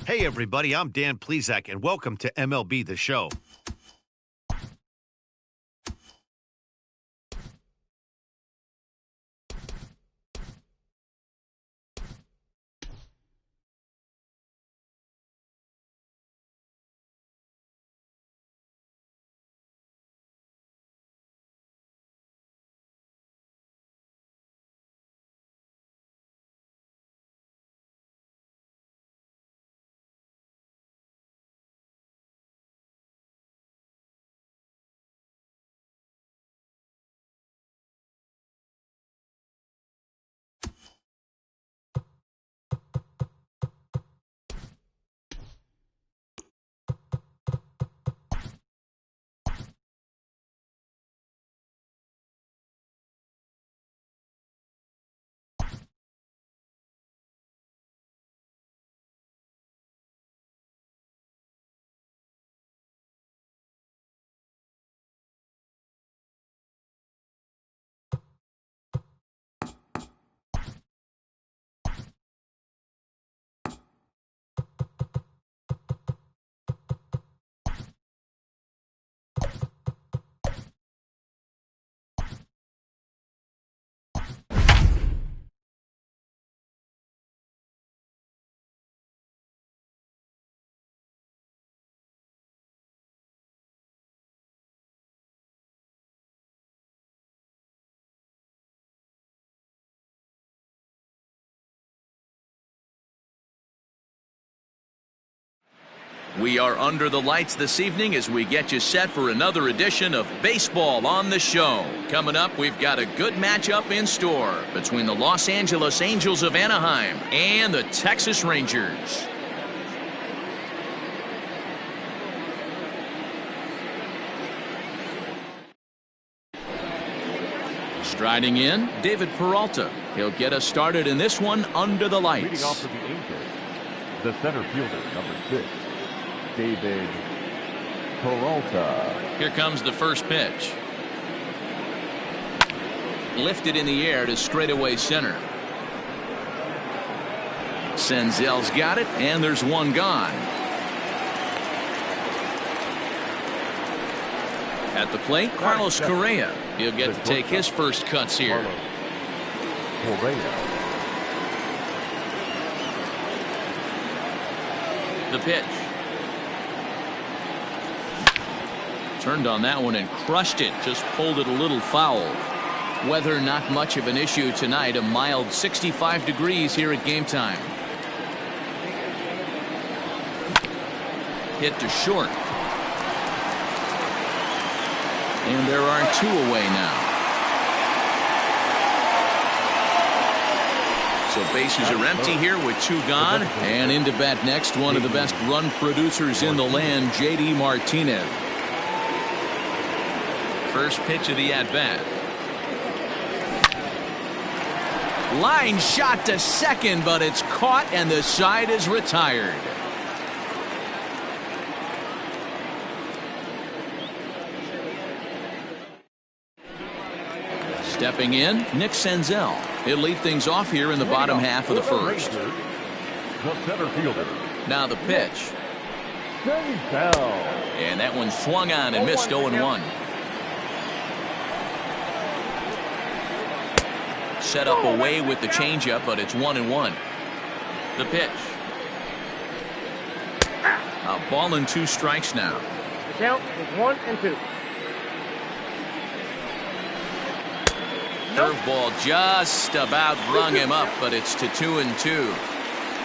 Hey, everybody, I'm Dan Plesac, and welcome to MLB The Show. We are under the lights this evening as we get you set for another edition of Baseball on the Show. Coming up, we've got a good matchup in store between the Los Angeles Angels of Anaheim and the Texas Rangers. Striding in, David Peralta. He'll get us started in this one under the lights. Leading off for the Angels, the center fielder, number 6. David Peralta. Here comes the first pitch. Lifted in the air to straightaway center. Senzel's got it, and there's one gone. At the plate, Carlos Correa. He'll get to take his first cuts here. Correa. The pitch. Turned on that one and crushed it. Just pulled it a little foul. Weather not much of an issue tonight. A mild 65 degrees here at game time. Hit to short. And there are two away now. So bases are empty here with two gone. And into bat next, one of the best run producers in the land, J.D. Martinez. First pitch of the at-bat. Line shot to second, but it's caught and the side is retired. Stepping in, Nick Senzel. He'll lead things off here in the bottom half of the first. The center fielder. Now the pitch. Senzel. And that one swung on and missed 0-1. Set up away with the changeup, but it's 1-1. The pitch. A ball and 2 strikes now. The count is 1-2. Curveball just about rung him up, but it's to 2-2.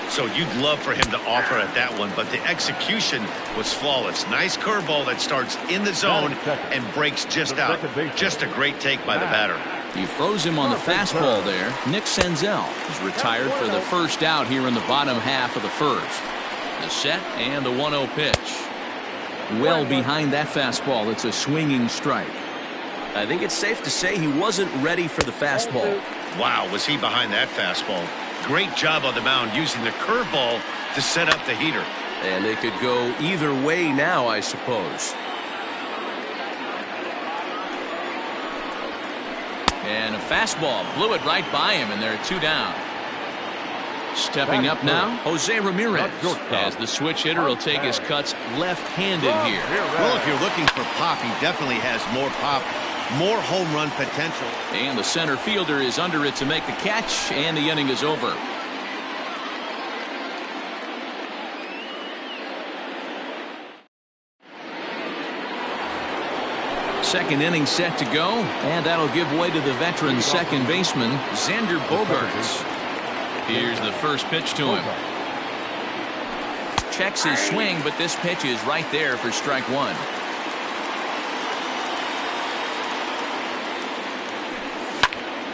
So you'd love for him to offer at that one, but the execution was flawless. Nice curveball that starts in the zone and breaks just out. Just a great take by the batter. He froze him on the fastball there. Nick Senzel is retired for the first out here in the bottom half of the first. The set and the 1-0 pitch. Well behind that fastball. It's a swinging strike. I think it's safe to say he wasn't ready for the fastball. Wow, was he behind that fastball. Great job on the mound using the curveball to set up the heater. And it could go either way now, I suppose. And a fastball blew it right by him, and there are 2 down. Stepping up now, Jose Ramirez, as the switch hitter will take his cuts left-handed here. Well, if you're looking for pop, he definitely has more pop, more home run potential. And the center fielder is under it to make the catch, and the inning is over. Second inning set to go, and that'll give way to the veteran second baseman, Xander Bogaerts. Here's the first pitch to him. Checks his swing, but this pitch is right there for strike one.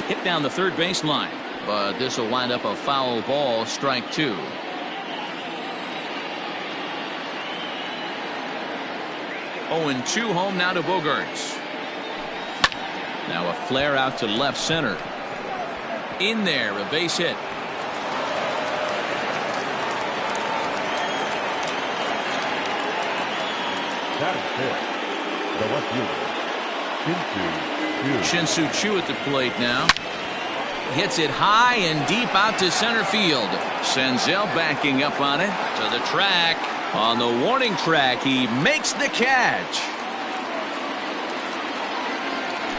Hit down the third baseline, but this will wind up a foul ball, strike two. Oh, and 2 home now to Bogaerts. Now a flare out to left center. In there, a base hit. That is it. The left fielder, Shin-Soo Choo at the plate now. Hits it high and deep out to center field. Senzel backing up on it to the track. On the warning track, he makes the catch.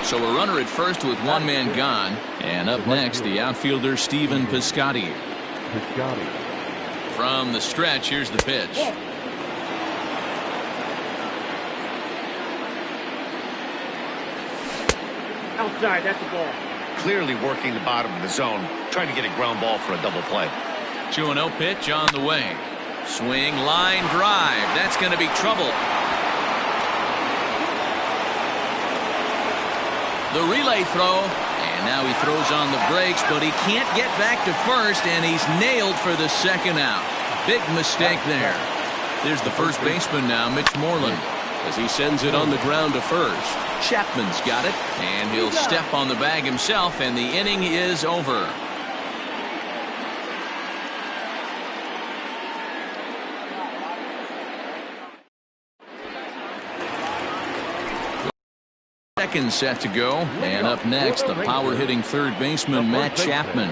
So a runner at first with one man gone. And up next, the outfielder Stephen Piscotty. From the stretch, here's the pitch. Outside, that's the ball. Clearly working the bottom of the zone, trying to get a ground ball for a double play. 2-0 pitch on the way. Swing, line drive. That's going to be trouble. The relay throw, and now he throws on the brakes, but he can't get back to first, and he's nailed for the second out. Big mistake there. There's the first baseman now, Mitch Moreland, as he sends it on the ground to first. Chapman's got it, and he'll step on the bag himself, and the inning is over. Second set to go, and up next, the power-hitting third baseman, Matt Chapman.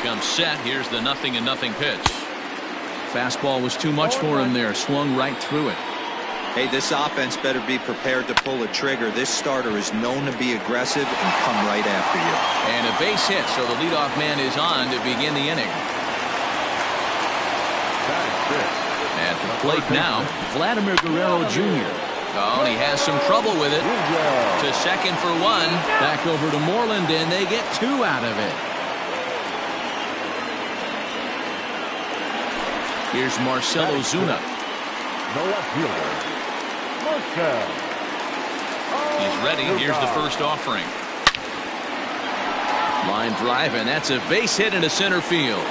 Comes set. Here's the 0-0 pitch. Fastball was too much for him there. Swung right through it. Hey, this offense better be prepared to pull a trigger. This starter is known to be aggressive and come right after you. And a base hit, so the leadoff man is on to begin the inning. At the plate now, Vladimir Guerrero Jr. Oh, and he has some trouble with it. To second for one. Back over to Moreland, and they get 2 out of it. Here's Marcell Ozuna. the left fielder, Marcell. He's ready. Here's the first offering. Line drive, and that's a base hit into center field.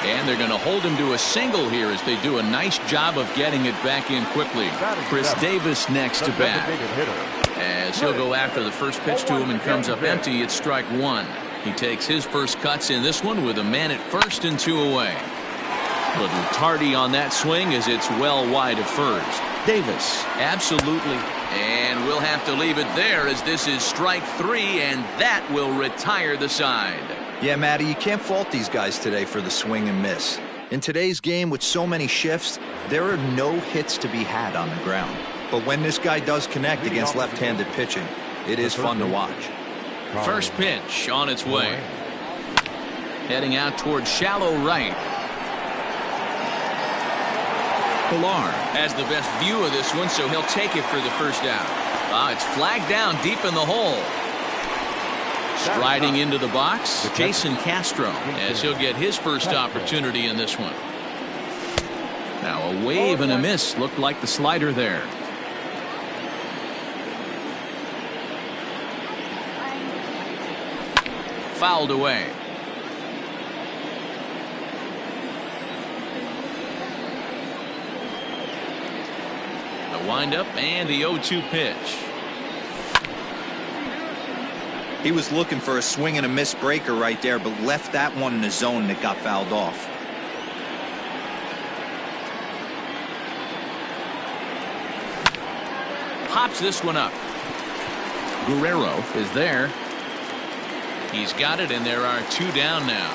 And they're going to hold him to a single here as they do a nice job of getting it back in quickly. Chris Davis next to bat. As he'll go after the first pitch to him and comes up empty, it's strike one. He takes his first cuts in this one with a man at first and 2 away. A little tardy on that swing as it's well wide of first. Davis, absolutely. And we'll have to leave it there as this is strike 3, and that will retire the side. Yeah, Matty, you can't fault these guys today for the swing and miss. In today's game with so many shifts, there are no hits to be had on the ground. But when this guy does connect against left-handed pitching, it is fun to watch. First pitch on its way. Heading out towards shallow right. Pilar has the best view of this one, so he'll take it for the first out. It's flagged down deep in the hole. Striding into the box, Jason Castro, as he'll get his first opportunity in this one. Now a wave and a miss looked like the slider there. Fouled away. The windup and the 0-2 pitch. He was looking for a swing and a miss breaker right there, but left that one in the zone that got fouled off. Pops this one up. Guerrero is there. He's got it, and there are 2 down now.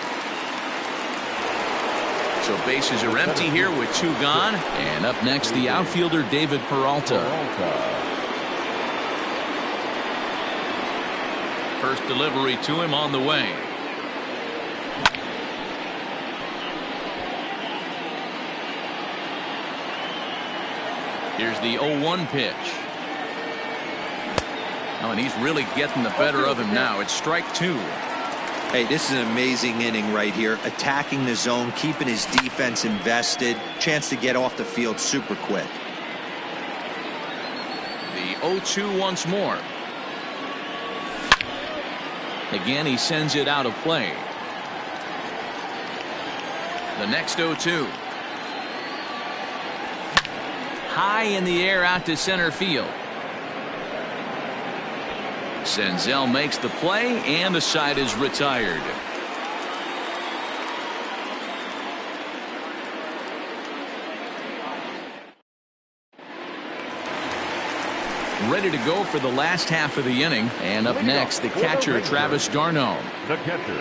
So bases are empty here with 2 gone. And up next, the outfielder David Peralta. First delivery to him on the way. Here's the 0-1 pitch. Oh, and he's really getting the better of him now. It's strike 2. Hey, this is an amazing inning right here. Attacking the zone, keeping his defense invested. Chance to get off the field super quick. The 0-2 once more. Again, he sends it out of play. The next 0-2. High in the air out to center field. Senzel makes the play, and the side is retired. Ready to go for the last half of the inning. And up next, the catcher, Travis d'Arnaud. The catcher.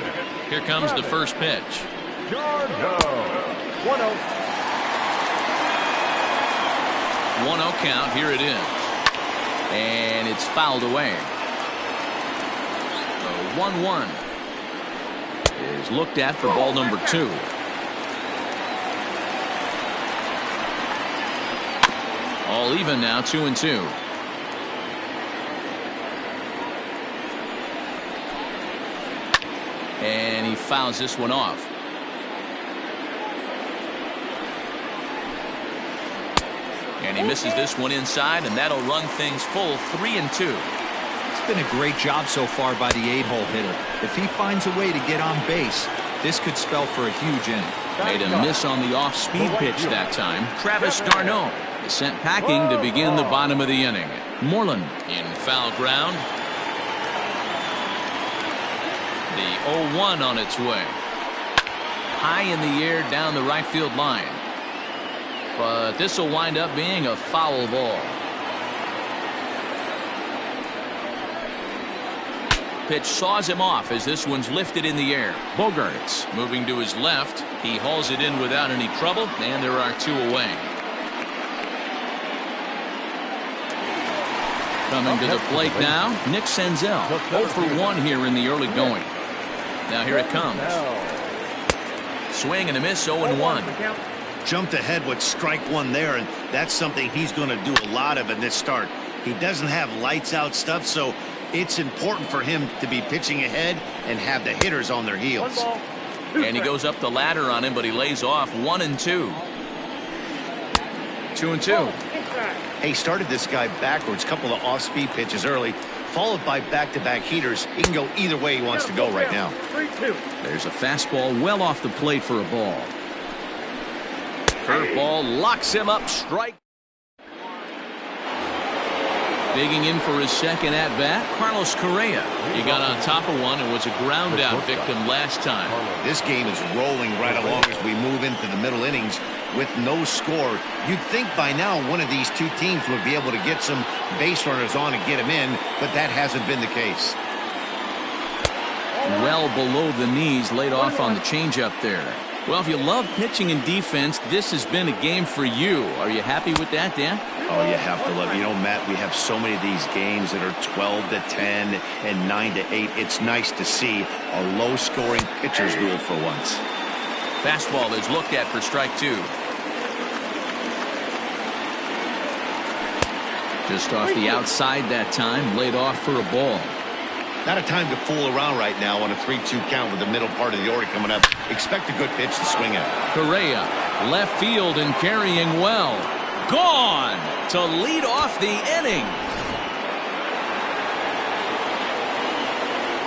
Here comes the first pitch. d'Arnaud. 1-0. 1-0 count. Here it is. And it's fouled away. The 1-1 is looked at for ball number 2. All even now, 2-2. And he fouls this one off. And he misses this one inside, and that'll run things full 3-2. It's been a great job so far by the 8-hole hitter. If he finds a way to get on base, this could spell for a huge inning. Made a miss on the off-speed pitch that time. Travis d'Arnaud is sent packing to begin the bottom of the inning. Moreland in foul ground. The 0-1 on its way. High in the air down the right field line. But this will wind up being a foul ball. Pitch saws him off as this one's lifted in the air. Bogaerts moving to his left. He hauls it in without any trouble, and there are 2 away. Coming to the plate now, Nick Senzel. 0 for 1 here in the early going. Now here it comes. Swing and a miss, 0-1. Jumped ahead with strike 1 there, and that's something he's going to do a lot of in this start. He doesn't have lights out stuff, so it's important for him to be pitching ahead and have the hitters on their heels. And he goes up the ladder on him, but he lays off 1-2. 2-2. He started this guy backwards, couple of off-speed pitches early, followed by back-to-back heaters. He can go either way he wants to go right now. There's a fastball well off the plate for a ball. Curveball locks him up. Strike. Digging in for his second at-bat, Carlos Correa. He got on top of one and was a ground-out victim last time. This game is rolling right along as we move into the middle innings with no score. You'd think by now one of these 2 teams would be able to get some base runners on and get them in, but that hasn't been the case. Well below the knees, laid off on the changeup there. Well, if you love pitching and defense, this has been a game for you. Are you happy with that, Dan? Oh, you have to love it. You know, Matt, we have so many of these games that are 12-10 and 9-8. It's nice to see a low-scoring pitcher's duel for once. Fastball is looked at for strike 2. Just off the outside that time, laid off for a ball. Not a time to fool around right now on a 3-2 count with the middle part of the order coming up. Expect a good pitch to swing at. Correa, left field and carrying well. Gone to lead off the inning.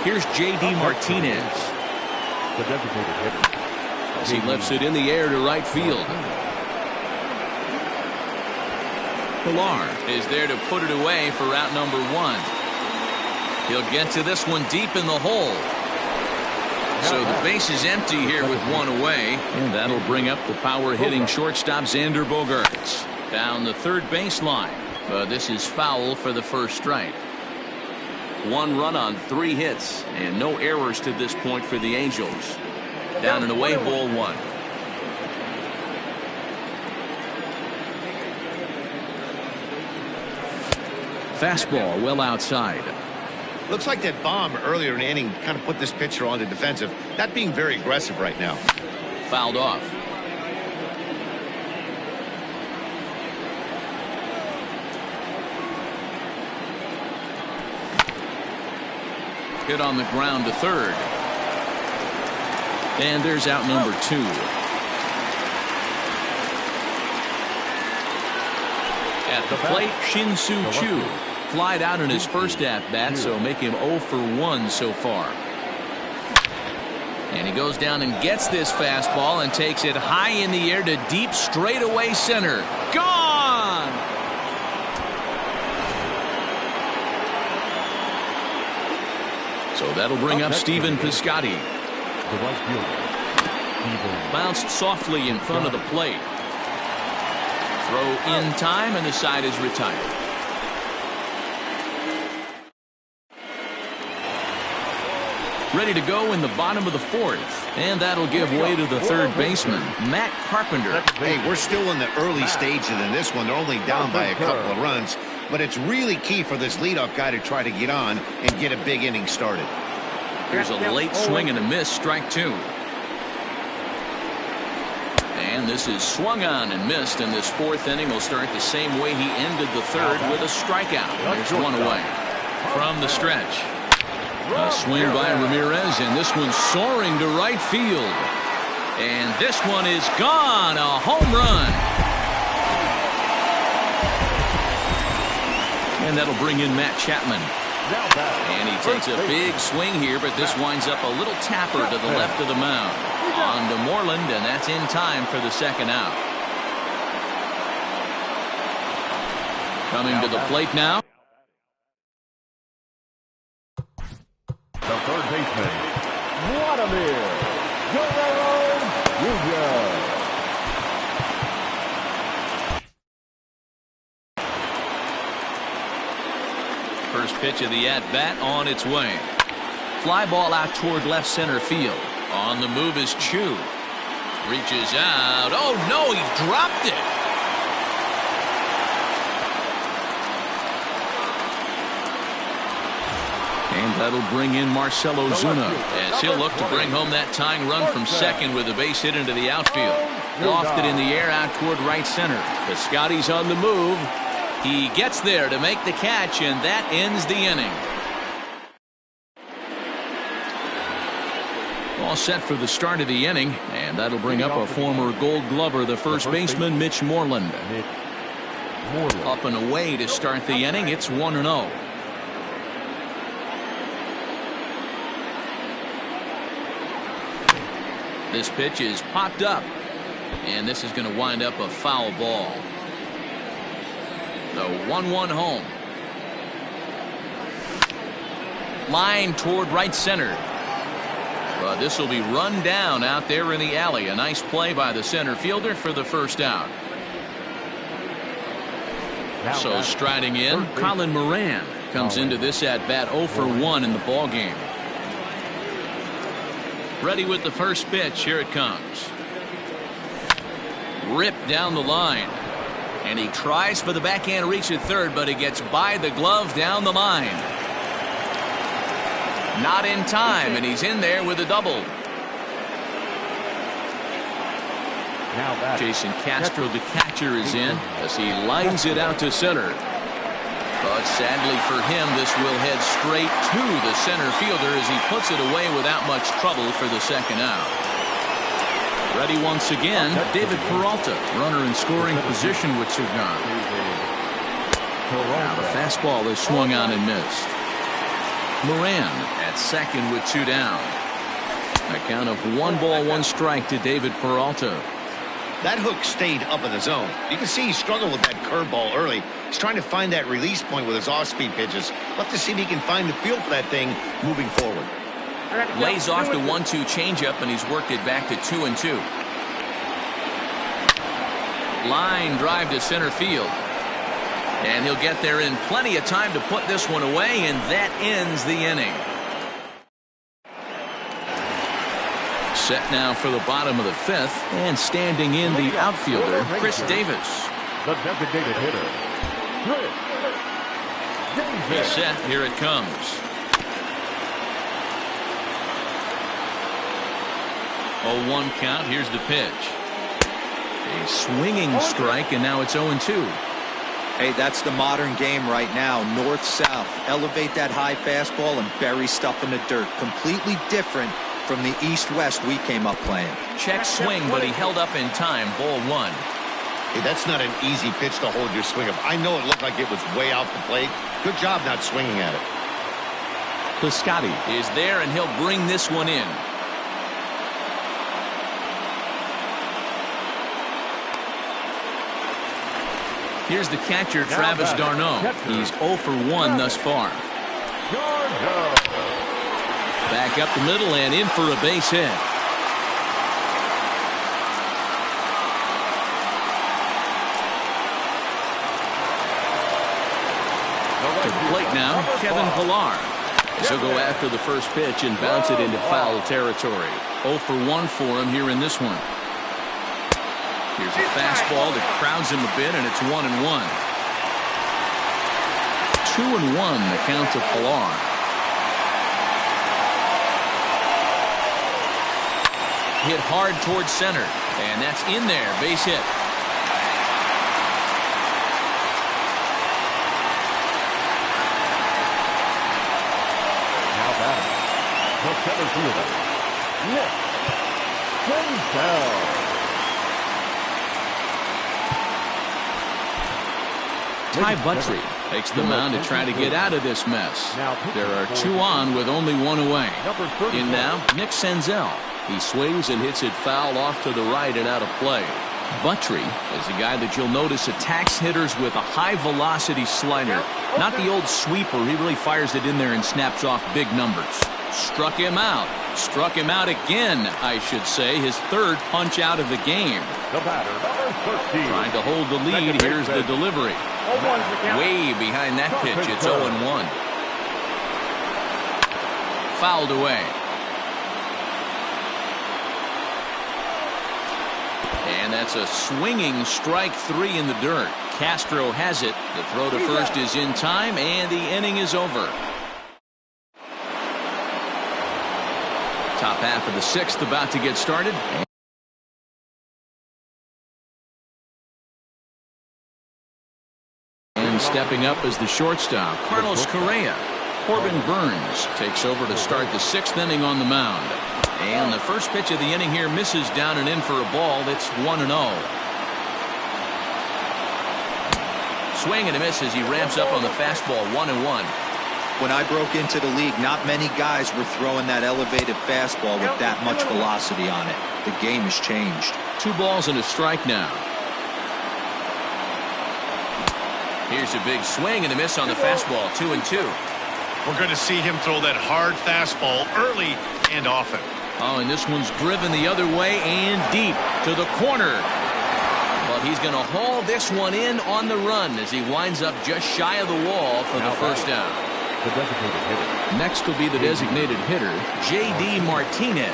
Here's J.D. Martinez. The designated hitter. As he lifts it in the air to right field. Pilar is there to put it away for out number 1. He'll get to this one deep in the hole. So the base is empty here with 1 away. And that'll bring up the power-hitting shortstop Xander Bogaerts. Down the third baseline. But this is foul for the first strike. 1 run on 3 hits and no errors to this point for the Angels. Down and away, ball 1. Fastball well outside. Looks like that bomb earlier in the inning kind of put this pitcher on the defensive. Not being very aggressive right now. Fouled off. Hit on the ground to third. And there's out number 2. At the plate, Shin-Soo Choo. Flied out in his first at-bat, so make him 0 for 1 so far. And he goes down and gets this fastball and takes it high in the air to deep straightaway center. Gone! So that'll bring up Stephen Piscotty. The right fielder. Bounced softly in front of the plate. Throw in time, and the side is retired. Ready to go in the bottom of the 4th. And that'll give way to the third baseman, Matt Carpenter. Hey, we're still in the early stages in this one. They're only down by a couple of runs. But it's really key for this leadoff guy to try to get on and get a big inning started. Here's a late swing and a miss, strike 2. And this is swung on and missed, and this 4th inning will start the same way he ended the 3rd with a strikeout. There's 1 away. From the stretch. A swing by Ramirez, and this one's soaring to right field. And this one is gone. A home run. And that'll bring in Matt Chapman. And he takes a big swing here, but this winds up a little tapper to the left of the mound. On to Moreland, and that's in time for the 2nd out. Coming to the plate now. The third baseman, Vladimir Guerrero Jr. First pitch of the at-bat on its way. Fly ball out toward left center field. On the move is Choo. Reaches out. Oh, no, he dropped it. And that'll bring in Marcell Ozuna as he'll look to bring home that tying run from second with a base hit into the outfield. Lofted in the air out toward right center. Piscotty's on the move. He gets there to make the catch, and that ends the inning. All set for the start of the inning, and that'll bring up a former Gold Glover, the first baseman, Mitch Moreland. Up and away to start the inning. It's 1-0. This pitch is popped up, and this is going to wind up a foul ball. The 1-1 home. Line toward right center. But this will be run down out there in the alley. A nice play by the center fielder for the first out. So striding in, Colin Moran comes into this at bat 0 for 1 in the ball game. Ready with the first pitch. Here it comes. Ripped down the line. And he tries for the backhand reach at third, but he gets by the glove down the line. Not in time, and he's in there with a double. Jason Castro, the catcher, is in as he lines it out to center. But sadly for him, this will head straight to the center fielder as he puts it away without much trouble for the second out. Ready once again, David Peralta, runner in scoring position with Sugan. Now the fastball is swung on and missed. Moran at second with 2 down. A count of 1 ball, 1 strike to David Peralta. That hook stayed up in the zone. You can see he struggled with that curveball early. He's trying to find that release point with his off-speed pitches. We'll have to see if he can find the feel for that thing moving forward. Lays off the 1-2 changeup, and he's worked it back to 2-2. Line drive to center field. And he'll get there in plenty of time to put this one away, and that ends the inning. Set now for the bottom of the fifth, and standing in the outfielder, Chris Davis. The designated hitter, Chris Davis. He's set. Here it comes. 0-1 count. Here's the pitch. A swinging strike, and now it's 0-2. Hey, that's the modern game right now. North-south. Elevate that high fastball and bury stuff in the dirt. Completely different from the east-west we came up playing. Check swing, but he held up in time. Ball one. Hey, that's not an easy pitch to hold your swing of. I know it looked like it was way out the plate. Good job not swinging at it. Piscotty is there, and he'll bring this one in. Here's the catcher, Travis d'Arnaud. He's 0 for 1 thus far. Back up the middle and in for a base hit. To the plate now, Kevin Pillar. He'll go after the first pitch and bounce it into foul territory. 0 for 1 for him here in this one. Here's a fastball that crowds him a bit, and it's 1-1. 2-1 the count to Pillar. Hit hard towards center, and that's in there. Base hit. Now batting, the center fielder, Nick Senzel. Ty Buttrey takes the mound to try to get out of this mess. There are 2 on with only 1 away. In now, Nick Senzel. He swings and hits it foul off to the right and out of play. Buttrey is a guy that you'll notice attacks hitters with a high-velocity slider. Not the old sweeper. He really fires it in there and snaps off big numbers. Struck him out. Struck him out again, I should say. His third punch out of the game. The batter, number 13. Trying to hold the lead. Here's the delivery. Way behind that pitch. It's 0-1. Fouled away. And that's a swinging strike 3 in the dirt. Castro has it. The throw to first is in time, and the inning is over. Top half of the 6th about to get started. And stepping up is the shortstop, Carlos Correa. Corbin Burns takes over to start the 6th inning on the mound. And the first pitch of the inning here misses down and in for a ball. That's 1-0. Swing and a miss as he ramps up on the fastball. 1-1. When I broke into the league, not many guys were throwing that elevated fastball with that much velocity on it. The game has changed. 2 balls and a strike now. Here's a big swing and a miss on the fastball. 2-2. We're going to see him throw that hard fastball early and often. Oh, and this one's driven the other way and deep to the corner. But he's going to haul this one in on the run as he winds up just shy of the wall for the first down. The designated hitter. Next will be the designated hitter, J.D. Martinez.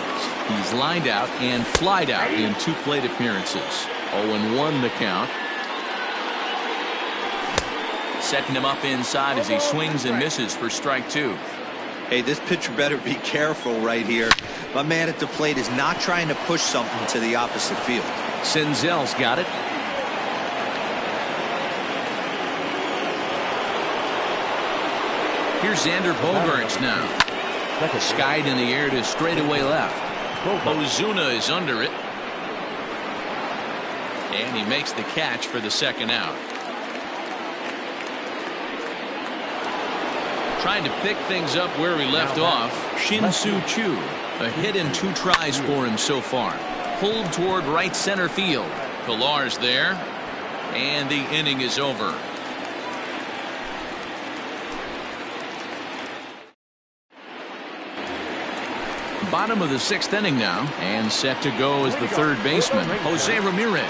He's lined out and flied out in 2 plate appearances. 0-1 the count. Setting him up inside as he swings and misses for strike 2. Hey, this pitcher better be careful right here. My man at the plate is not trying to push something to the opposite field. Senzel's got it. Here's Xander Bogaerts now. Skied in the air to straightaway left. Ozuna is under it. And he makes the catch for the 2nd out. Trying to pick things up where he left off, Shin-Soo Choo. A hit in 2 tries for him so far. Pulled toward right center field. Pillar's there. And the inning is over. Bottom of the 6th inning now, and set to go as the third baseman, Jose Ramirez.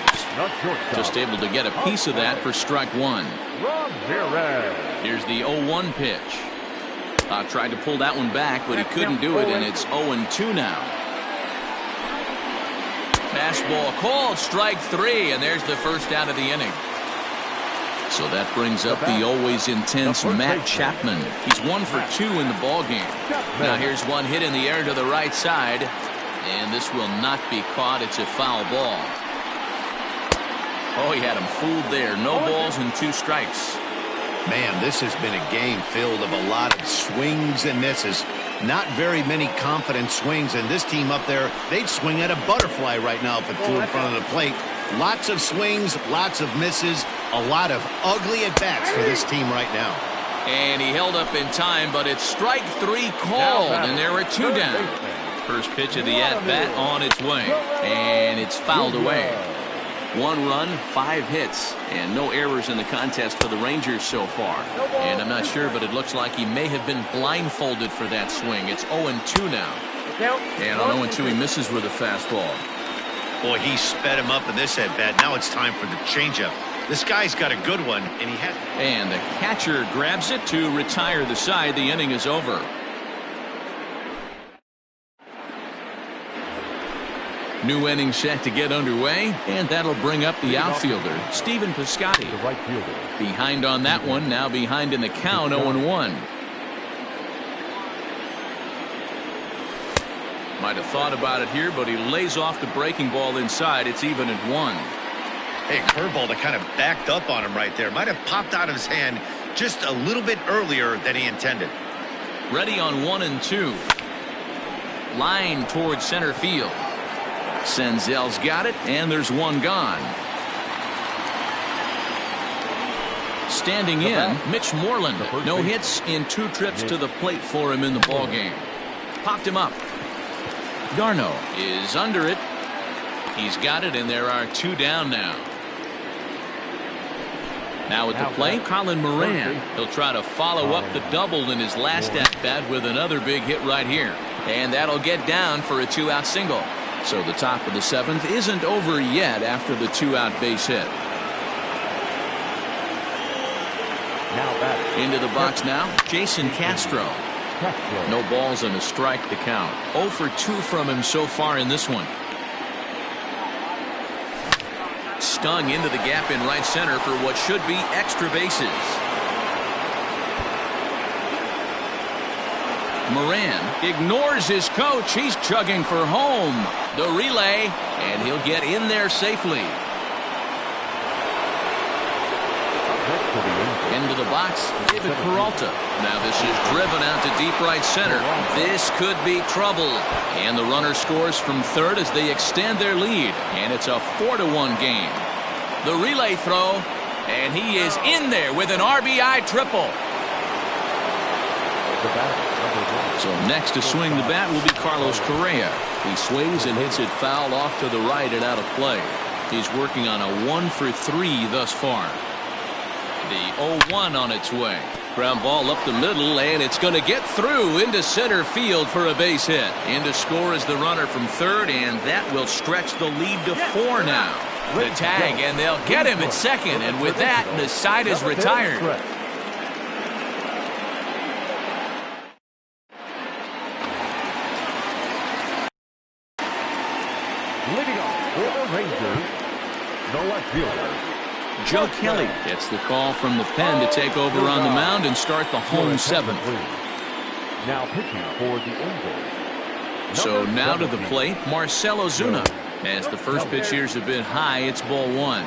Just able to get a piece of that for strike one. Here's the 0-1 pitch. Tried to pull that one back, but he couldn't do it, and it's 0-2 now. Fastball called, strike three, and there's the first out of the inning. So that brings up the always intense Matt Chapman. He's 1 for 2 in the ballgame. Now here's one hit in the air to the right side, and this will not be caught. It's a foul ball. Oh, he had him fooled there. No balls and 2 strikes. Man, this has been a game filled of a lot of swings and misses. Not very many confident swings, and this team up there, they'd swing at a butterfly right now if it flew in front of the plate. Lots of swings, lots of misses, a lot of ugly at-bats for this team right now. And he held up in time, but it's strike 3 called, and there are 2 down. First pitch of the at-bat on its way, and it's fouled away. 1 run, 5 hits, and no errors in the contest for the Rangers so far. And I'm not sure, but it looks like he may have been blindfolded for that swing. It's 0-2 now. And on 0-2, he misses with a fastball. Boy, he sped him up in this at-bat. Now it's time for the changeup. This guy's got a good one, and he has... And the catcher grabs it to retire the side. The inning is over. New inning set to get underway, and that'll bring up the outfielder, Stephen Piscotty. The right fielder. Behind on that one, now behind in the count, 0-1. Might have thought about it here, but he lays off the breaking ball inside. It's even at 1. Hey, curveball that kind of backed up on him right there. Might have popped out of his hand just a little bit earlier than he intended. Ready on 1-2. Line towards center field. Senzel's got it, and there's one gone. Standing in, Mitch Moreland. No hits in 2 trips to the plate for him in the ballgame. Popped him up. Darno is under it. He's got it, and there are 2 down now. Now at the plate, Colin Moran. He'll try to follow up the double in his last at-bat with another big hit right here. And that'll get down for a 2-out single. So the top of the 7th isn't over yet after the 2-out base hit. Into the box now, Jason Castro. No balls and a strike to count. 0 for 2 from him so far in this one. Stung into the gap in right center for what should be extra bases. Moran ignores his coach. He's chugging for home. The relay, and he'll get in there safely. Into the box, David Peralta. Now this is driven out to deep right center. This could be trouble. And the runner scores from third as they extend their lead. And it's a 4-1 game. The relay throw, and he is in there with an RBI triple. So next to swing the bat will be Carlos Correa. He swings and hits it foul off to the right and out of play. He's working on a 1 for 3 thus far. The 0-1 on its way. Ground ball up the middle, and it's going to get through into center field for a base hit. In to score is the runner from third, and that will stretch the lead to 4 now. The tag, and they'll get him at second, and with that, the side is retired. Leading off for the Rangers, the left fielder, Joe Kelly gets the call from the pen to take over on the mound and start the home 7th. Now pitching for the Angels. So now to the plate, Marcell Ozuna. As the first pitch here's a bit high, it's ball 1.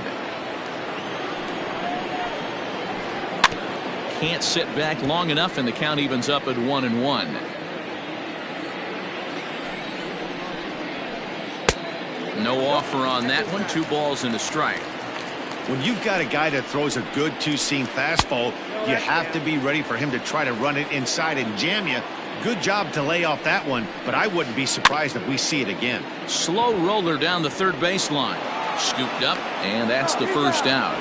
Can't sit back long enough, and the count evens up at 1-1. No offer on that one. 2 balls and a strike. When you've got a guy that throws a good 2-seam fastball, you have to be ready for him to try to run it inside and jam you. Good job to lay off that one, but I wouldn't be surprised if we see it again. Slow roller down the third baseline. Scooped up, and that's the first out.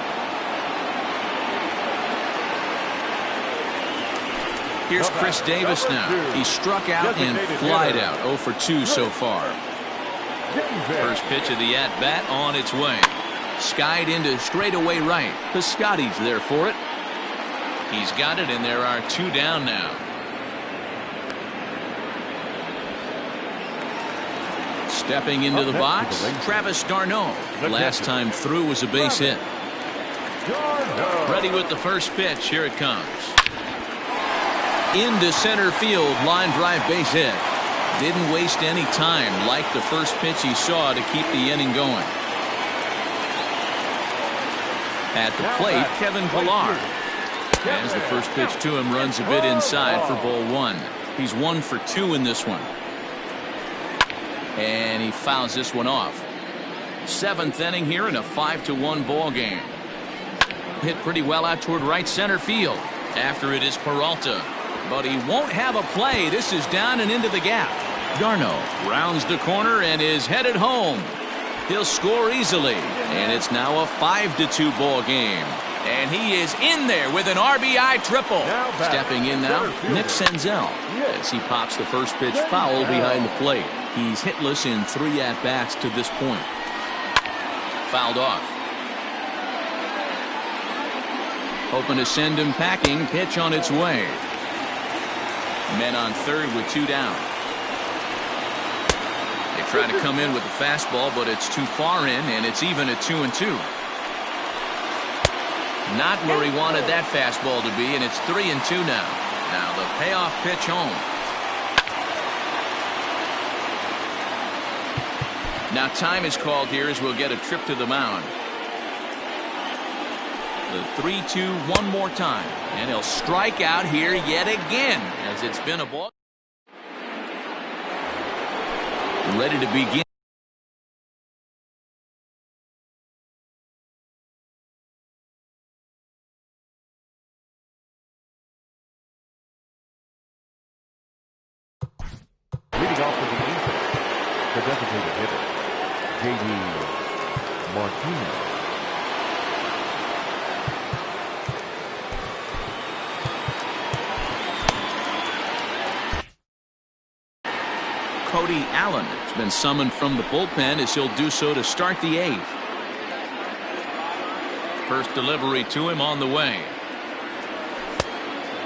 Here's Chris Davis now. He struck out and flied out. 0 for 2 so far. First pitch of the at-bat on its way. Skied into straightaway right. Piscotty's there for it. He's got it, and there are 2 down now. Stepping into the box, Travis d'Arnaud. Last time through was a base hit. Ready with the first pitch. Here it comes. Into center field, line drive base hit. Didn't waste any time, like the first pitch he saw, to keep the inning going. At the plate, Kevin Pillar. As the first pitch to him runs a bit inside for ball 1. He's 1 for 2 in this one. And he fouls this one off. 7th inning here in a 5-1 ball game. Hit pretty well out toward right center field. After it is Peralta. But he won't have a play. This is down and into the gap. d'Arnaud rounds the corner and is headed home. He'll score easily. And it's now a 5-2 ball game. And he is in there with an RBI triple. Stepping in now, Nick Senzel. As he pops the first pitch foul behind the plate. He's hitless in 3 at-bats to this point. Fouled off. Hoping to send him packing. Pitch on its way. Men on third with 2 down. They try to come in with the fastball, but it's too far in, and it's even at 2-2. Not where he wanted that fastball to be, and it's 3-2 now. Now the payoff pitch home. Now time is called here as we'll get a trip to the mound. The 3-2 one more time. And he'll strike out here yet again as it's been a ball. Ready to begin. Leading off with the 8th, the designated hitter, J.D. Martinez. Cody Allen has been summoned from the bullpen as he'll do so to start the 8th. First delivery to him on the way.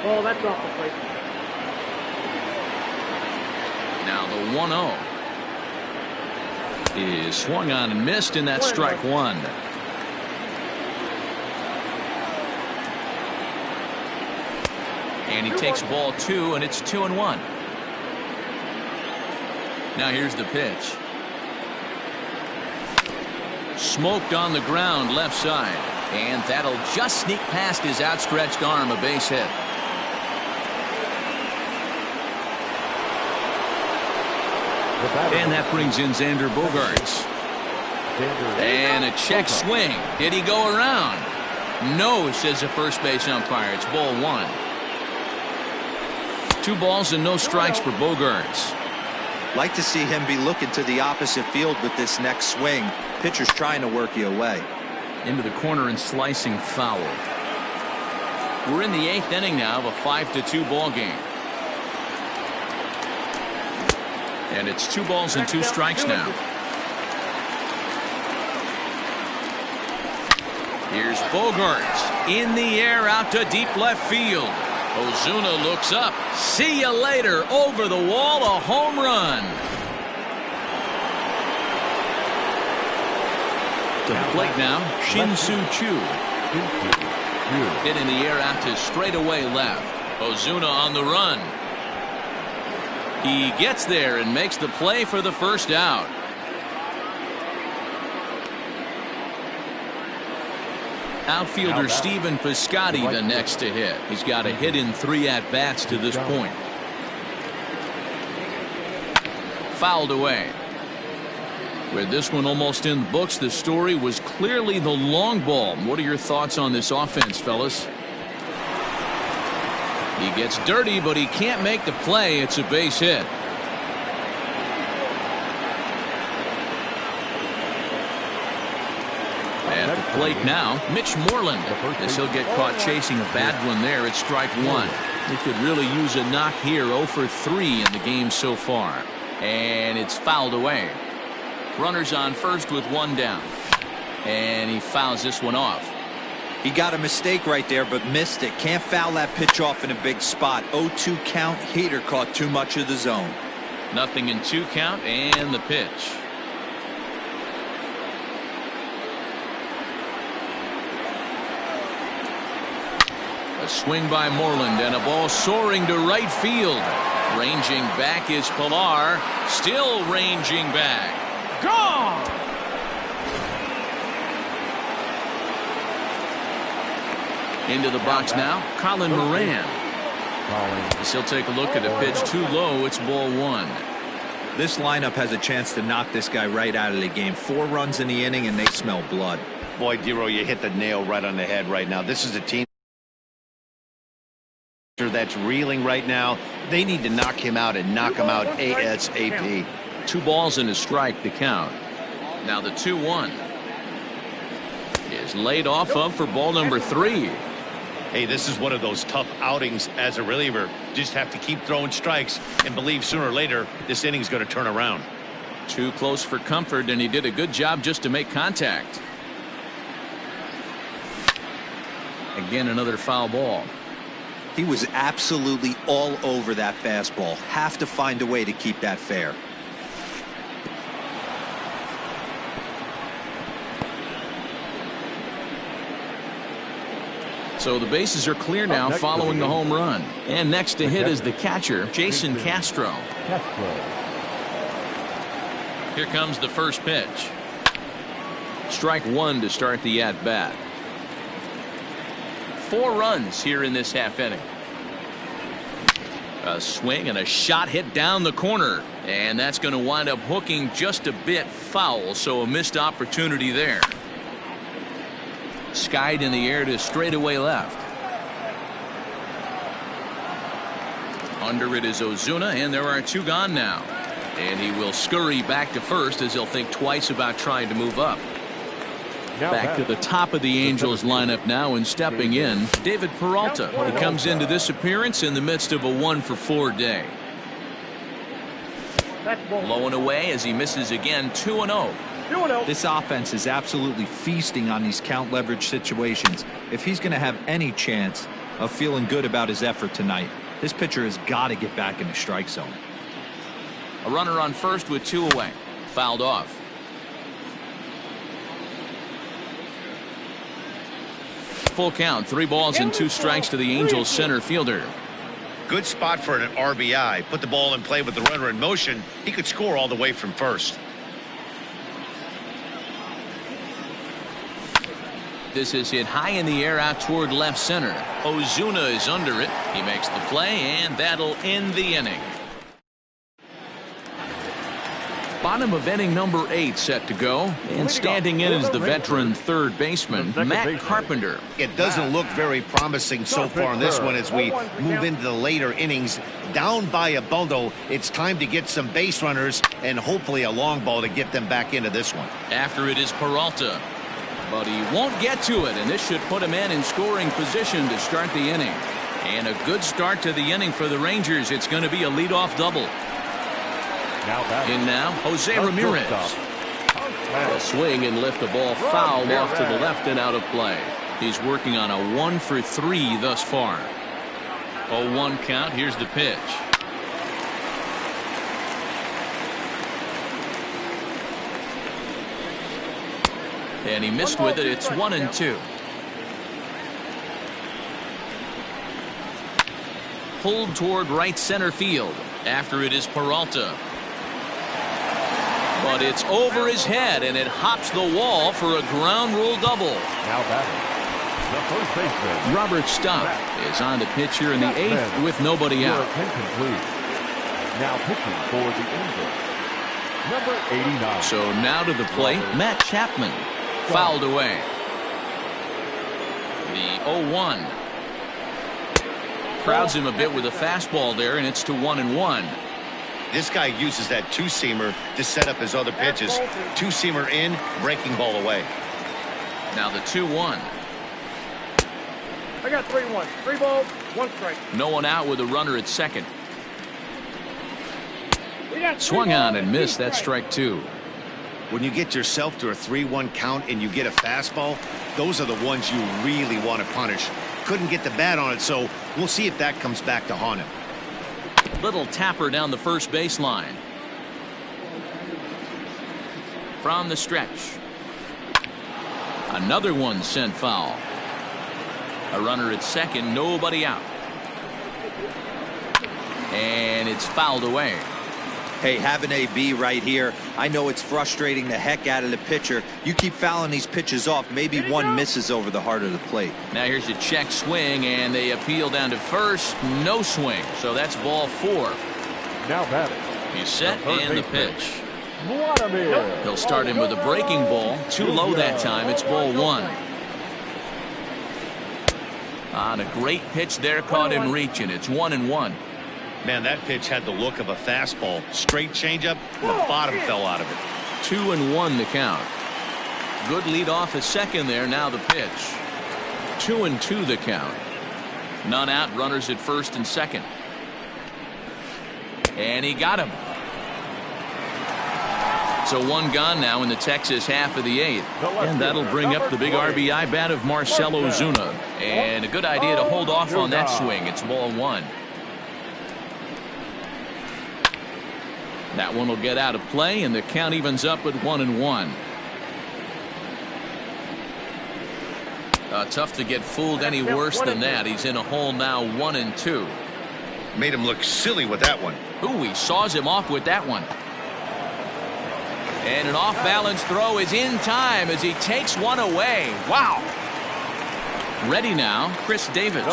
Oh, that's off the plate. Now the 1-0 is swung on and missed, and that's strike 1. And he takes ball 2, and it's 2-1. Now here's the pitch. Smoked on the ground left side. And that'll just sneak past his outstretched arm, a base hit. And that brings in Xander Bogaerts. And a check swing. Did he go around? No, says the first base umpire. It's ball 1. 2 balls and no strikes for Bogaerts. Like to see him be looking to the opposite field with this next swing. Pitcher's trying to work you away. Into the corner and slicing foul. We're in the 8th inning now of a 5-2 ball game. And it's 2 balls and 2 strikes now. Here's Bogaerts in the air out to deep left field. Ozuna looks up. See you later. Over the wall, a home run. To the plate now, Shin-Soo Choo. Hit in the air out to straightaway left. Ozuna on the run. He gets there and makes the play for the first out. Outfielder Stephen Piscotty the next to hit. He's got a hit in 3 at-bats to this point. Fouled away. With this one almost in the books, the story was clearly the long ball. What are your thoughts on this offense, fellas? He gets dirty, but he can't make the play. It's a base hit. At the plate now, Mitch Moreland, as he'll get caught chasing a bad one there at strike 1. He could really use a knock here. 0 for 3 in the game so far. And it's fouled away. Runners on first with one down. And he fouls this one off. He got a mistake right there, but missed it. Can't foul that pitch off in a big spot. 0-2 count. Heater caught too much of the zone. Nothing in 2 count, and the pitch. A swing by Moreland, and a ball soaring to right field. Ranging back is Pilar. Still ranging back. Gone! Into the box now, Colin Moran. He'll take a look at a pitch too low. It's ball 1. This lineup has a chance to knock this guy right out of the game. 4 runs in the inning, and they smell blood. Boy, Dero, you hit the nail right on the head right now. This is a team that's reeling right now. They need to knock him out and knock him out ASAP. 2 balls and a strike to count. Now the 2-1 is laid off of for ball number 3. Hey, this is one of those tough outings as a reliever. Just have to keep throwing strikes and believe sooner or later this inning's going to turn around. Too close for comfort, and he did a good job just to make contact. Again, another foul ball. He was absolutely all over that fastball. Have to find a way to keep that fair. So the bases are clear now following the home run. And next to hit is the catcher, Jason Castro. Here comes the first pitch. Strike 1 to start the at-bat. 4 runs here in this half inning. A swing and a shot hit down the corner. And that's going to wind up hooking just a bit foul, so a missed opportunity there. Skied in the air to straightaway left. Under it is Ozuna, and there are 2 gone now. And he will scurry back to first as he'll think twice about trying to move up. Back to the top of the Angels lineup now, and stepping in, David Peralta. He comes into this appearance in the midst of a 1-for-4 day. Low and away as he misses again. 2-0. This offense is absolutely feasting on these count leverage situations. If he's going to have any chance of feeling good about his effort tonight, this pitcher has got to get back in the strike zone. A runner on first with 2 away. Fouled off. Full count. 3 balls and 2 strikes to the Angels center fielder. Good spot for an RBI. Put the ball in play with the runner in motion. He could score all the way from first. This is hit high in the air out toward left center. Ozuna is under it. He makes the play, and that'll end the inning. Bottom of inning number 8 set to go, and standing in is the veteran third baseman, Matt Carpenter. It doesn't look very promising so far in this one as we move into the later innings. Down by a bundle, it's time to get some base runners and hopefully a long ball to get them back into this one. After it is Peralta. But he won't get to it, and this should put him in scoring position to start the inning. And a good start to the inning for the Rangers. It's going to be a leadoff double. In now, Jose Ramirez. A swing and lift the ball fouled off to the left and out of play. He's working on a 1-for-3 thus far. 0-1 count. Here's the pitch. And he missed with it. It's 1-2. Pulled toward right center field. After it is Peralta. But it's over his head, and it hops the wall for a ground rule double. Now batting, the first baseman, Robert Stock is on to pitch here in the 8th with nobody out. incomplete. Now pitching for the Angels, number 89. So now to the plate, Matt Chapman. Fouled away. The 0-1. Crowds him a bit with a fastball there, and it's to 1-1. This guy uses that two-seamer to set up his other pitches. Two-seamer in, breaking ball away. Now the 2-1. I got 3-1. 3 balls, One strike. No one out with a runner at second. Swung on and missed. That strike two. When you get yourself to a 3-1 count and you get a fastball, those are the ones you really want to punish. Couldn't get the bat on it, so we'll see if that comes back to haunt him. Little tapper down the first baseline. From the stretch. Another one sent foul. A runner at second, nobody out. And it's fouled away. Hey, have an AB right here. I know it's frustrating the heck out of the pitcher. You keep fouling these pitches off, maybe one misses over the heart of the plate. Now here's a check swing, and they appeal down to first. No swing, so that's ball four. Now batting. He's set and the pitch. Vladimir. He'll start him with a breaking ball. Too low that time. It's ball one. On a great pitch there, caught him reaching. It's 1-1. Man, that pitch had the look of a fastball. Straight changeup, the bottom fell out of it. 2-1 the count. Good lead off at second there. Now the pitch. 2-2 the count. None out. Runners at first and second. And he got him. So one gone now in the Texas half of the eighth. And that'll bring up the big RBI bat of Marcell Ozuna. And a good idea to hold off on that swing. It's ball one. That one will get out of play, and the count evens up at 1-1. Tough to get fooled any worse than that. He's in a hole now, 1-2. Made him look silly with that one. Ooh, he saws him off with that one. And an off-balance throw is in time as he takes one away. Wow. Ready now, Chris Davis.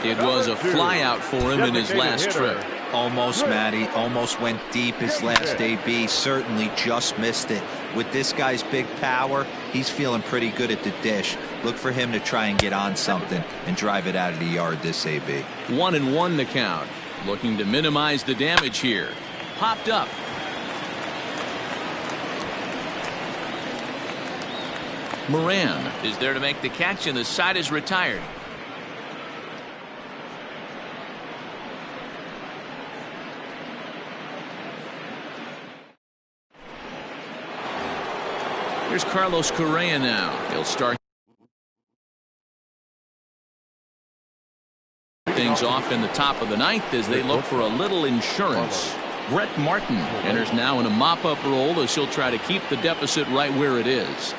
It was a flyout for him in his last trip. Almost, Matty. Almost went deep his last AB. Certainly just missed it. With this guy's big power, he's feeling pretty good at the dish. Look for him to try and get on something and drive it out of the yard this AB. 1-1 the count. Looking to minimize the damage here. Popped up. Moran is there to make the catch, and the side is retired. Here's Carlos Correa now. He'll start things off in the top of the ninth as they look for a little insurance. Brett Martin enters now in a mop-up role as he'll try to keep the deficit right where it is.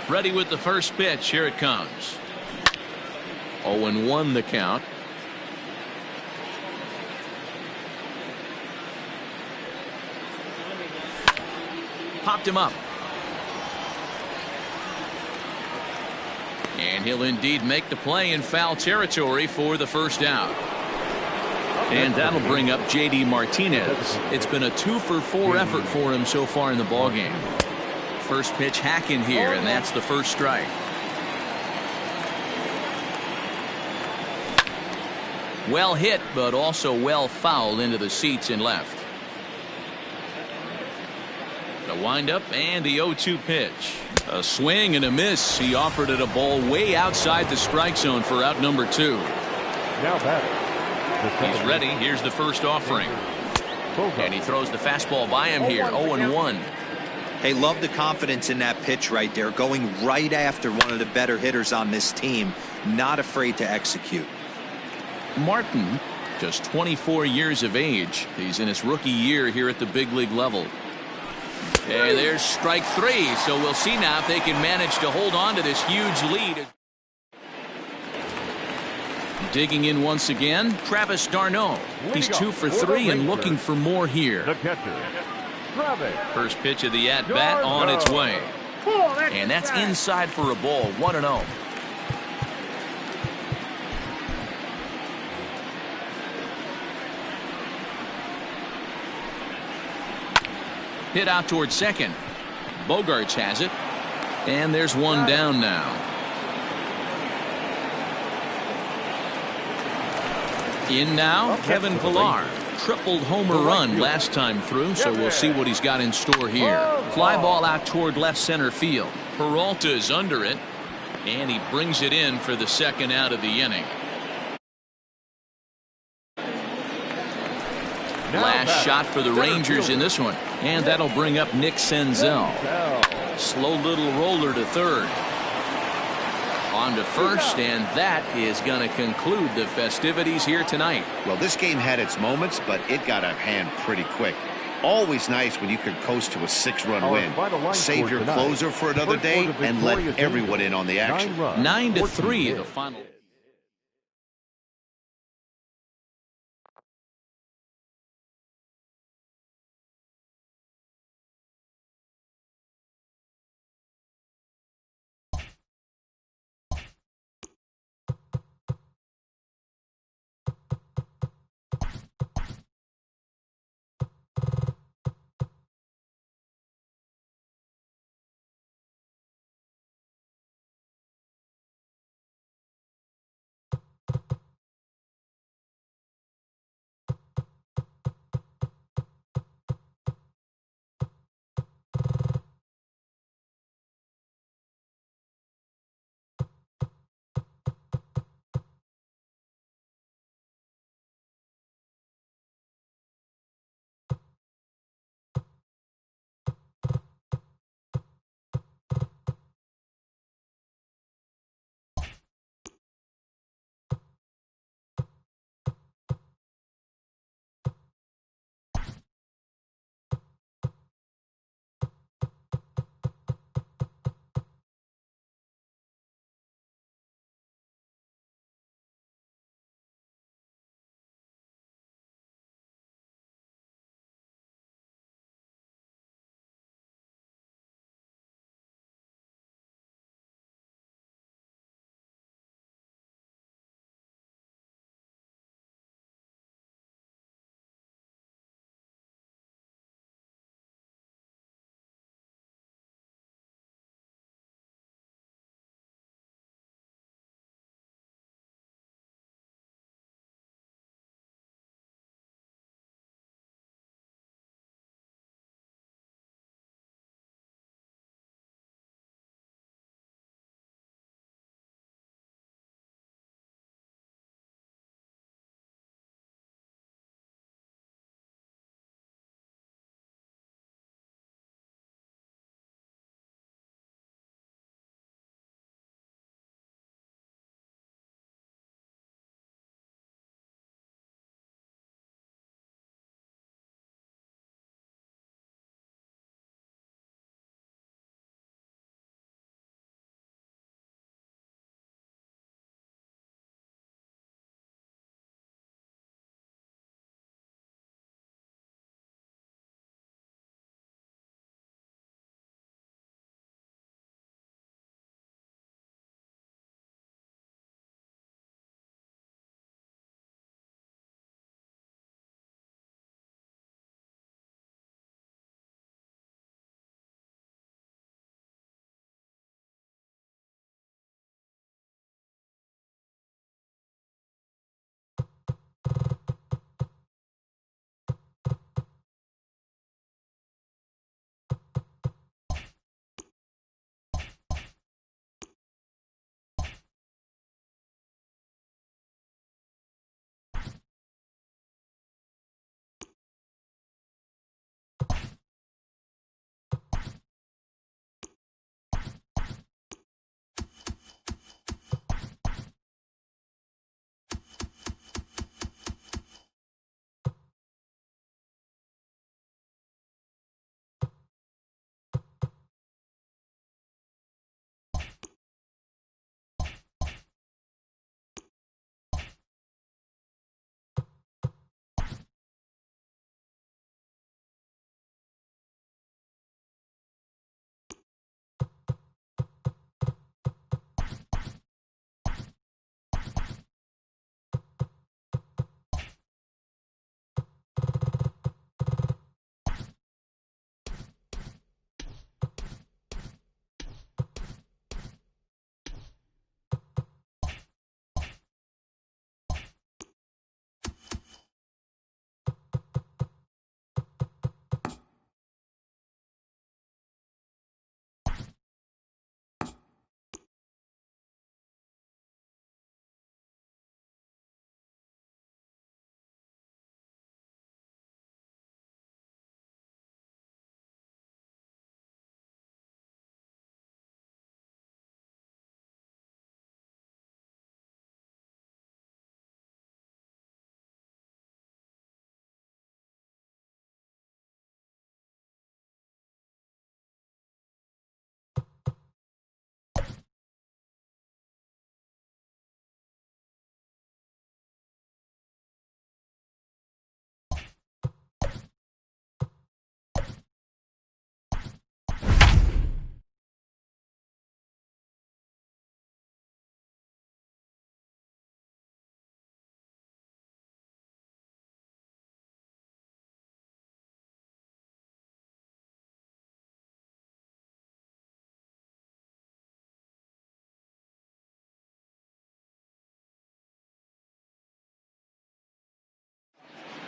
Ready with the first pitch. Here it comes. 0-1 the count. Popped him up. And he'll indeed make the play in foul territory for the first out. And that'll bring up J.D. Martinez. It's been a 2-for-4 effort for him so far in the ballgame. First pitch hacking here, and that's the first strike. Well hit, but also well fouled into the seats in left. The windup and the 0-2 pitch. A swing and a miss. He offered it a ball way outside the strike zone for out number 2. Now batting. He's ready. Here's the first offering. And he throws the fastball by him here. 0-1. Hey, love the confidence in that pitch right there. Going right after one of the better hitters on this team. Not afraid to execute. Martin, just 24 years of age. He's in his rookie year here at the big league level. And there's strike 3. So we'll see now if they can manage to hold on to this huge lead. Digging in once again, Travis d'Arnaud. He's 2 for 3 and looking for more here. The catcher, Travis. First pitch of the at-bat on its way. And that's inside for a ball. 1-0. Hit out towards second. Bogaerts has it. And there's one down now. In now, Kevin Pillar. Tripled homer run last time through, so we'll see what he's got in store here. Fly ball out toward left center field. Peralta is under it. And he brings it in for the second out of the inning. Last shot for the Rangers in this one. And that'll bring up Nick Senzel. Slow little roller to third. On to first, and that is going to conclude the festivities here tonight. Well, this game had its moments, but it got out of hand pretty quick. Always nice when you could coast to a 6-run win. Save your closer for another day and let everyone in on the action. 9-3 the final.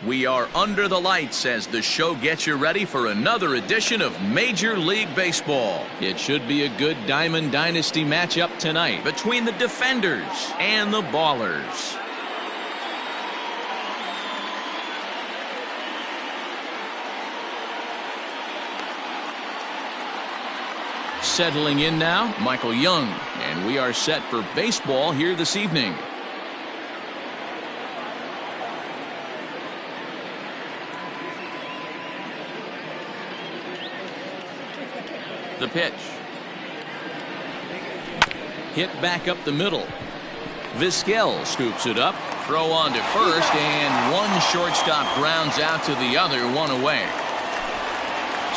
We are under the lights as the show gets you ready for another edition of Major League Baseball. It should be a good Diamond Dynasty matchup tonight between the defenders and the ballers. Settling in now, Michael Young, and we are set for baseball here this evening. The pitch. Hit back up the middle. Vizquel scoops it up. Throw on to first, and one shortstop grounds out to the other, one away.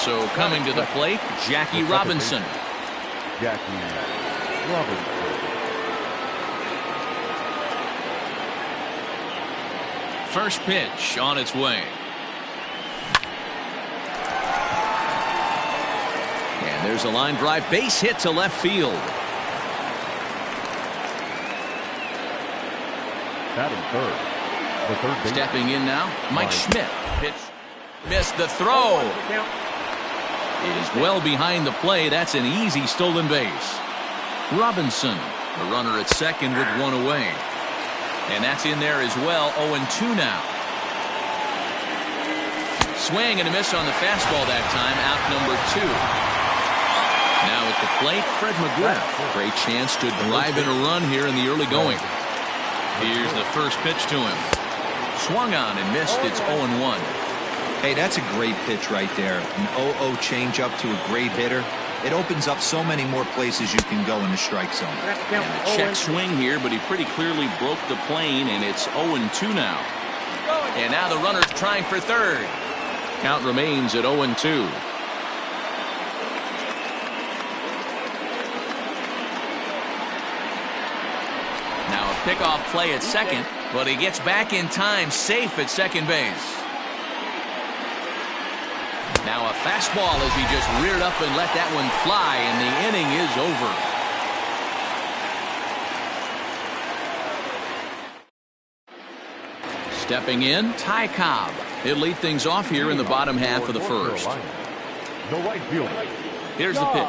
So coming to the plate, Jackie Robinson. Jackie Robinson. First pitch on its way. And there's a line drive, base hit to left field. Batting third. The third baseman. Stepping in now, Mike Schmidt. Pitch. Missed the throw. It is well behind the play. That's an easy stolen base. Robinson, the runner at second with one away. And that's in there as well. 0-2 now. Swing and a miss on the fastball that time. Out number 2. Now at the plate, Fred McGriff. Great chance to drive in a run here in the early going. Here's the first pitch to him. Swung on and missed. It's 0-1. Hey, that's a great pitch right there. An 0-0 changeup to a great hitter. It opens up so many more places you can go in the strike zone. And a check swing here, but he pretty clearly broke the plane, and it's 0-2 now. And now the runner's trying for third. Count remains at 0-2. Now a pickoff play at second, but he gets back in time, safe at second base. Now a fastball as he just reared up and let that one fly, and the inning is over. Stepping in, Ty Cobb. He'll lead things off here in the bottom half of the first. The right fielder. Here's the pitch.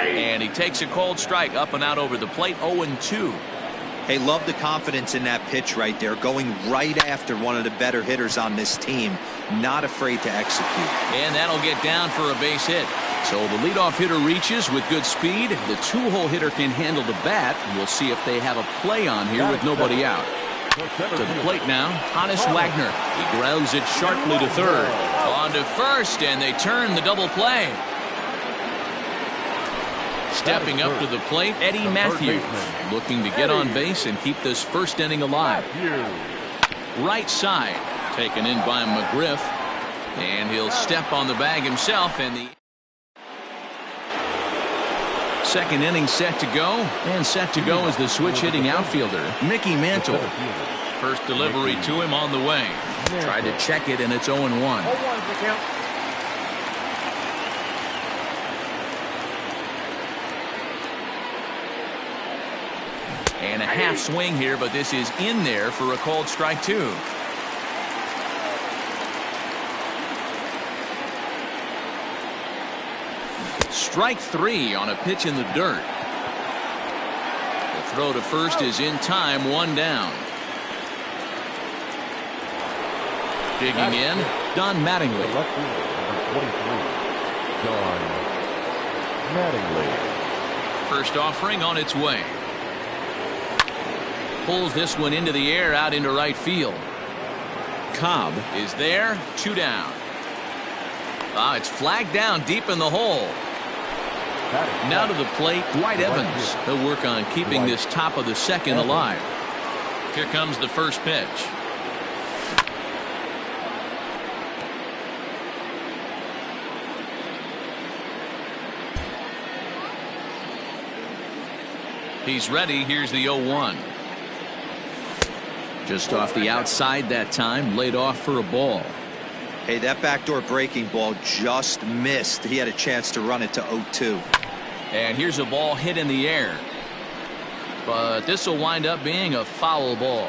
And he takes a cold strike up and out over the plate. 0-2. Hey, love the confidence in that pitch right there. Going right after one of the better hitters on this team. Not afraid to execute. And that'll get down for a base hit. So the leadoff hitter reaches with good speed. The two-hole hitter can handle the bat. We'll see if they have a play on here with nobody out. To the plate now, Hannes Wagner. He grounds it sharply to third. On to first, and they turn the double play. Stepping up to the plate, Eddie Matthews, looking to get on base and keep this first inning alive. Right side, taken in by McGriff, and he'll step on the bag himself, and the second inning set to go, and set to go is the switch-hitting outfielder, Mickey Mantle. First delivery to him on the way. Tried to check it, and it's 0-1. And a half swing here, but this is in there for a called strike 2. Strike 3 on a pitch in the dirt. The throw to first is in time, 1 down. Digging in, Don Mattingly. Don Mattingly. First offering on its way. Pulls this one into the air out into right field. Cobb is there, 2 down. It's flagged down deep in the hole. Now to the plate, Dwight Evans. He'll work on keeping this top of the second alive. Here comes the first pitch. He's ready. Here's the 0-1. Just off the outside that time, laid off for a ball. Hey, that backdoor breaking ball just missed. He had a chance to run it to 0-2. And here's a ball hit in the air. But this will wind up being a foul ball.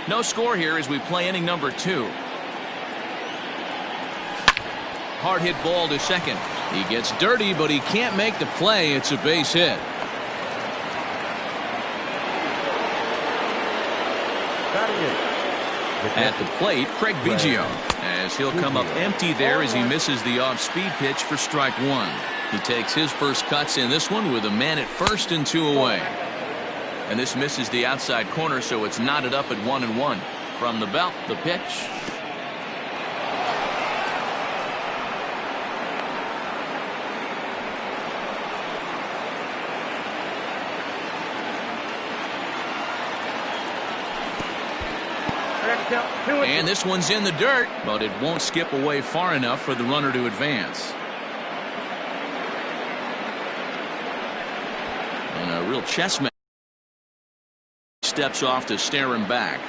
No score here as we play inning number 2. Hard hit ball to second. He gets dirty, but he can't make the play. It's a base hit. At the plate, Craig Biggio, as he'll come up empty there as he misses the off-speed pitch for strike 1. He takes his first cuts in this one with a man at first and 2 away. And this misses the outside corner, so it's knotted up at 1-1. From the belt, the pitch. And this one's in the dirt, but it won't skip away far enough for the runner to advance. And a real chess match. Steps off to stare him back.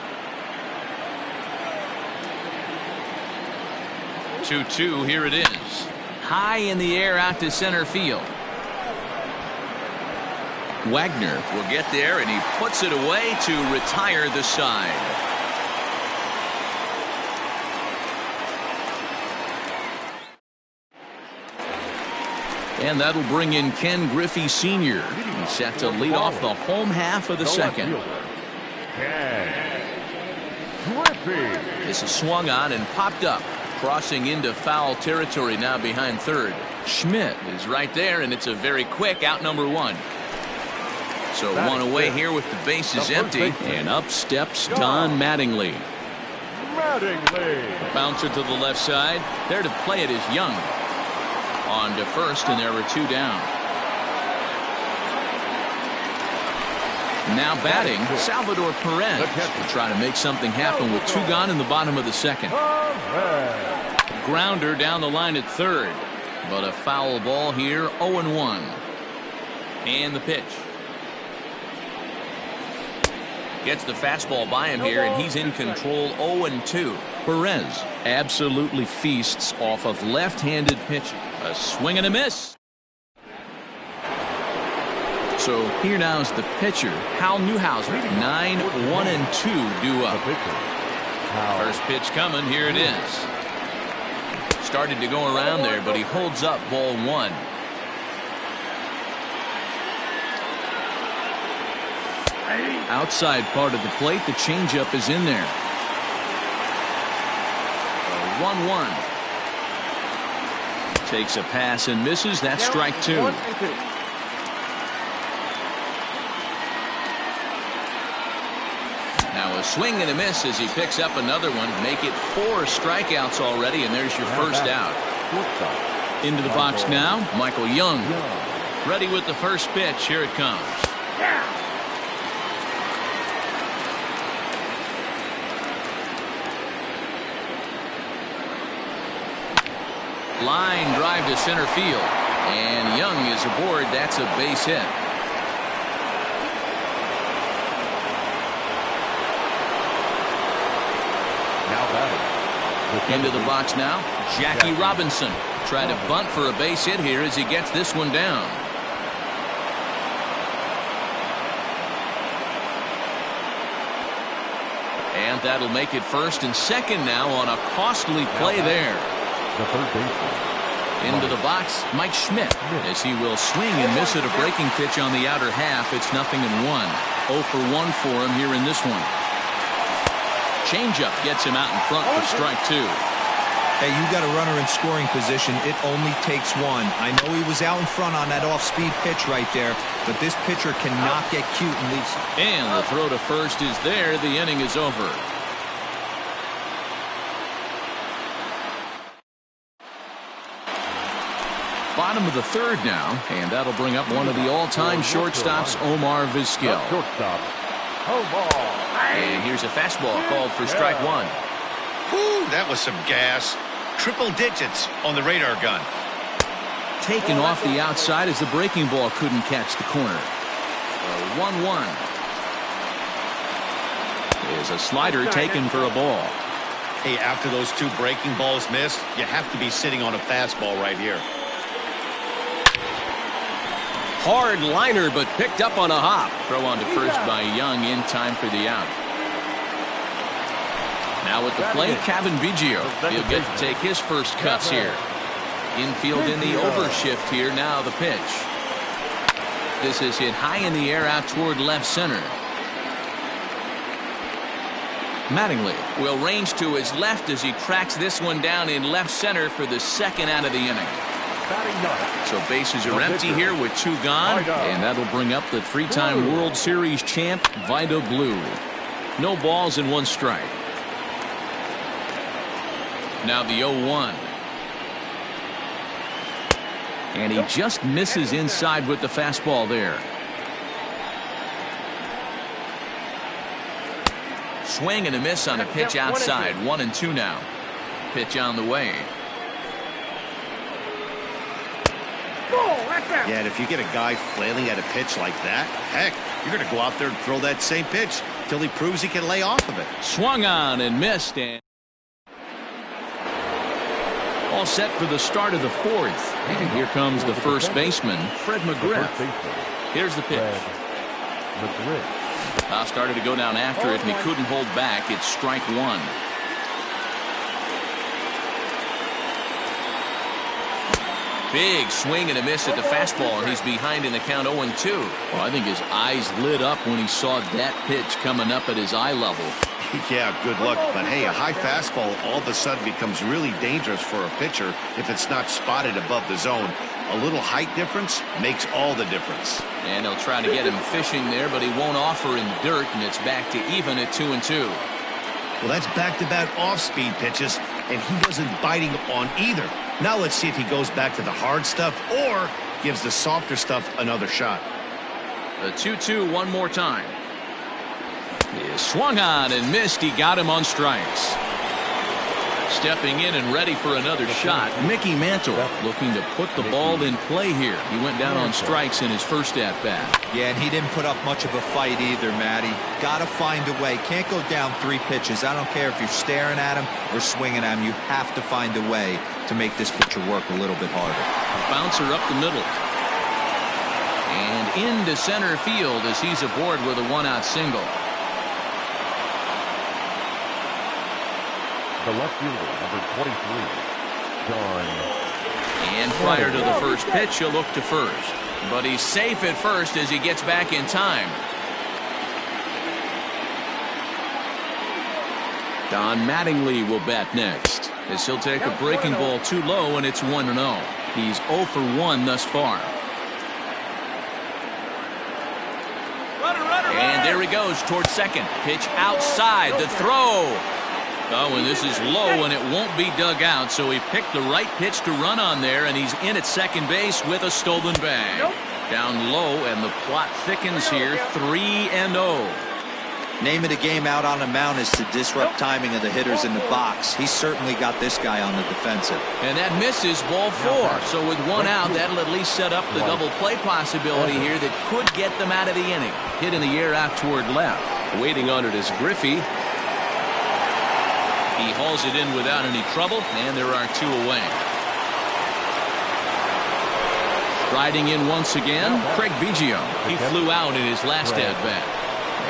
2-2, here it is. High in the air out to center field. Wagner will get there, and he puts it away to retire the side. And that'll bring in Ken Griffey Sr. He's set to lead off the home half of the second. This is swung on and popped up, crossing into foul territory now behind third. Schmidt is right there, and it's a very quick out number 1. So one away here with the bases empty, and up steps Don Mattingly. Bouncer to the left side. There to play it is Young. On to first, and there were 2 down. Now batting, Salvador Perez will try to make something happen with 2 gone in the bottom of the second. Grounder down the line at third, but a foul ball here, 0-1. And the pitch. Gets the fastball by him here, and he's in control, 0-2. Perez absolutely feasts off of left-handed pitching. A swing and a miss. So here now is the pitcher, Hal Newhouser. 9-1-2 due up. First pitch coming. Here it is. Started to go around there, but he holds up ball 1. Outside part of the plate, the changeup is in there. 1-1. Takes a pass and misses. That's strike 2. Now a swing and a miss as he picks up another one. Make it 4 strikeouts already, and there's your first out. Into the box now, Michael Young. Ready with the first pitch. Here it comes. Line drive to center field, and Young is aboard. That's a base hit. Now batting. Into the box now, Jackie Robinson. Try to bunt for a base hit here as he gets this one down. And that'll make it first and second now on a costly play there. The third baseman. Into the box, Mike Schmidt, as he will swing and miss at a breaking pitch on the outer half. It's 0-1. 0 for 1 for him here in this one. Changeup gets him out in front for strike 2. Hey, you got a runner in scoring position. It only takes 1. I know he was out in front on that off-speed pitch right there, but this pitcher cannot get cute and leave. And the throw to first is there. The inning is over. Bottom of the third now, and that'll bring up one of the all-time shortstops, Omar Vizquel. Shortstop, Omar. And here's a fastball called for strike 1. Whew, that was some gas. Triple digits on the radar gun. Taken off the outside as the breaking ball couldn't catch the corner. 1-1. Is a slider taken for a ball. Hey, after those two breaking balls missed, you have to be sitting on a fastball right here. Hard liner, but picked up on a hop. Throw on to first by Young in time for the out. Now at the plate, Cavan Biggio. He'll get to take his first cuts here. Infield in the overshift here. Now the pitch. This is hit high in the air out toward left center. Mattingly will range to his left as he tracks this one down in left center for the second out of the inning. So bases are empty here with two gone, and that'll bring up the three-time World Series champ, Vida Blue. No balls and one strike. Now the 0-1. And he just misses inside with the fastball there. Swing and a miss on a pitch outside. 1-2 now. Pitch on the way. Yeah, and if you get a guy flailing at a pitch like that, heck, you're going to go out there and throw that same pitch till he proves he can lay off of it. Swung on and missed, and all set for the start of the fourth. And here comes the first baseman, Fred McGriff. Here's the pitch. Started to go down after it, and he couldn't hold back. It's strike one. Big swing and a miss at the fastball, and he's behind in the count 0-2. Well, I think his eyes lit up when he saw that pitch coming up at his eye level. Yeah, good luck. But hey, a high fastball all of a sudden becomes really dangerous for a pitcher if it's not spotted above the zone. A little height difference makes all the difference. And they'll try to get him fishing there, but he won't offer in dirt, and it's back to even at 2-2. Well, that's back-to-back off-speed pitches, and he wasn't biting on either. Now let's see if he goes back to the hard stuff or gives the softer stuff another shot. The 2-2 one more time. He swung on and missed. He got him on strikes. Stepping in and ready for another shot, Mickey Mantle looking to put the ball in play here. He went down on strikes in his first at-bat. Yeah, and he didn't put up much of a fight either, Matty. Got to find a way. Can't go down 3 pitches. I don't care if you're staring at him or swinging at him. You have to find a way to make this pitcher work a little bit harder. Bouncer up the middle. And into center field as he's aboard with a one-out single. The left fielder, number 23, John. And prior to the first pitch, he'll look to first. But he's safe at first as he gets back in time. Don Mattingly will bat next, as he'll take a breaking ball too low, and it's 1-0. He's 0 for 1 thus far. And there he goes towards second. Pitch outside. The throw. Oh, and this is low, and it won't be dug out, so he picked the right pitch to run on there, and he's in at second base with a stolen bag. Down low, and the plot thickens here, 3-0. Name of the game out on the mound is to disrupt timing of the hitters in the box. He's certainly got this guy on the defensive. And that misses ball 4. So with one out, that'll at least set up the double play possibility here that could get them out of the inning. Hit in the air out toward left. Waiting on it is Griffey. He hauls it in without any trouble, and there are 2 away. Striding in once again, Craig Biggio. He flew out in his last at-bat.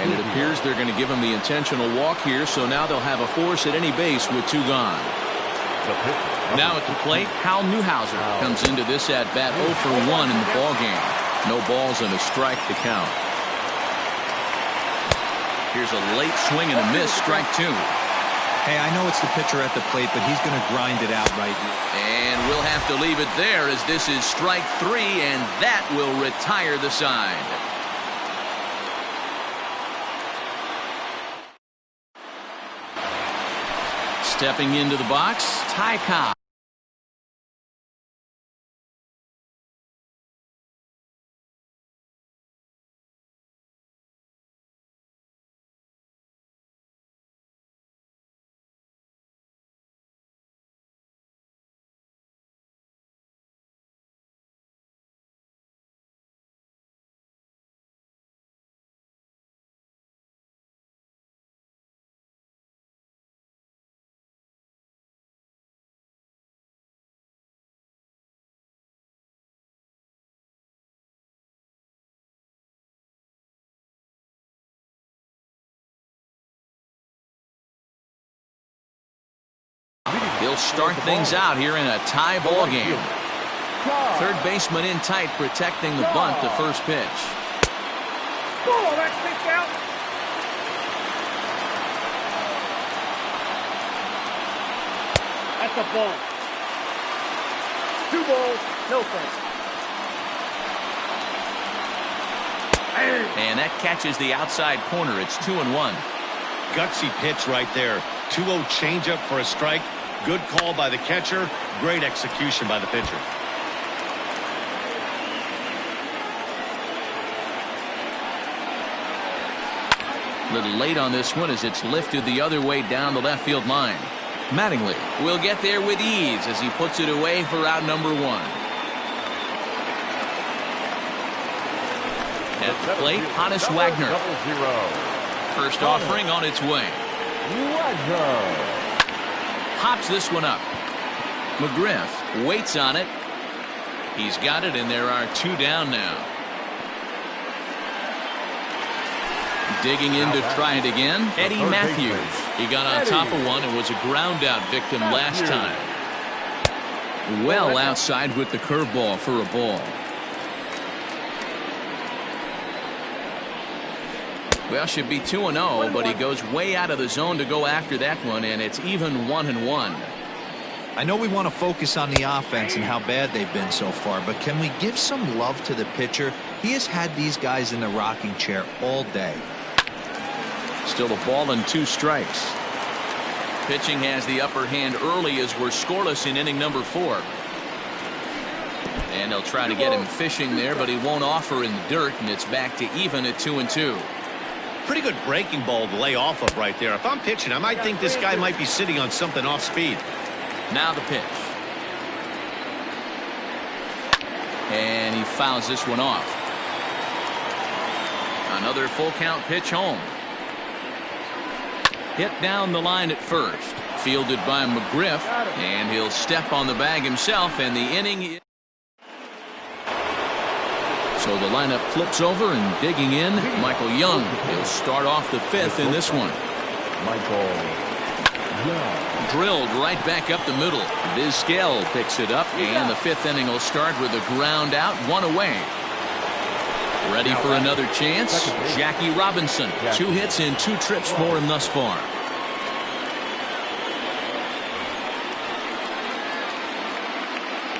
And it appears they're going to give him the intentional walk here, so now they'll have a force at any base with 2 gone. Now at the plate, Hal Newhouser comes into this at-bat 0 for 1 in the ballgame. No balls and a strike to count. Here's a late swing and a miss, strike 2. Hey, I know it's the pitcher at the plate, but he's going to grind it out right here. And we'll have to leave it there as this is strike 3, and that will retire the side. Stepping into the box, Ty Cobb. He'll start things out here in a tie ball game. Third baseman in tight, protecting the bunt, the first pitch. Oh, that's kicked out. That's a ball. 2 balls, no strikes. And that catches the outside corner. It's 2-1. Gutsy pitch right there. 2-0 changeup for a strike. Good call by the catcher. Great execution by the pitcher. A little late on this one as it's lifted the other way down the left field line. Mattingly will get there with ease as he puts it away for out number 1. At the plate, Honus Wagner. First offering on its way. Hops this one up. McGriff waits on it. He's got it, and there are 2 down now. Digging in to try it again, Eddie Matthews. He got on top of one and was a ground out victim last time. Well outside with the curveball for a ball. Well, should be 2-0, but he goes way out of the zone to go after that one, and it's even 1-1. I know we want to focus on the offense and how bad they've been so far, but can we give some love to the pitcher? He has had these guys in the rocking chair all day. Still a ball and 2 strikes. Pitching has the upper hand early as we're scoreless in inning number 4. And they'll try to get him fishing there, but he won't offer in the dirt, and it's back to even at 2-2. Pretty good breaking ball to lay off of right there. If I'm pitching, I might think this guy might be sitting on something off speed. Now the pitch. And he fouls this one off. Another full count pitch home. Hit down the line at first. Fielded by McGriff, and he'll step on the bag himself, and the inning. So the lineup flips over, and digging in, Michael Young. He'll start off the 5th in this one. Michael Young. Drilled right back up the middle. Vizquel picks it up, and the 5th inning will start with a ground out, 1 away. Ready for another chance? Jackie Robinson. 2 hits and 2 trips for him thus far.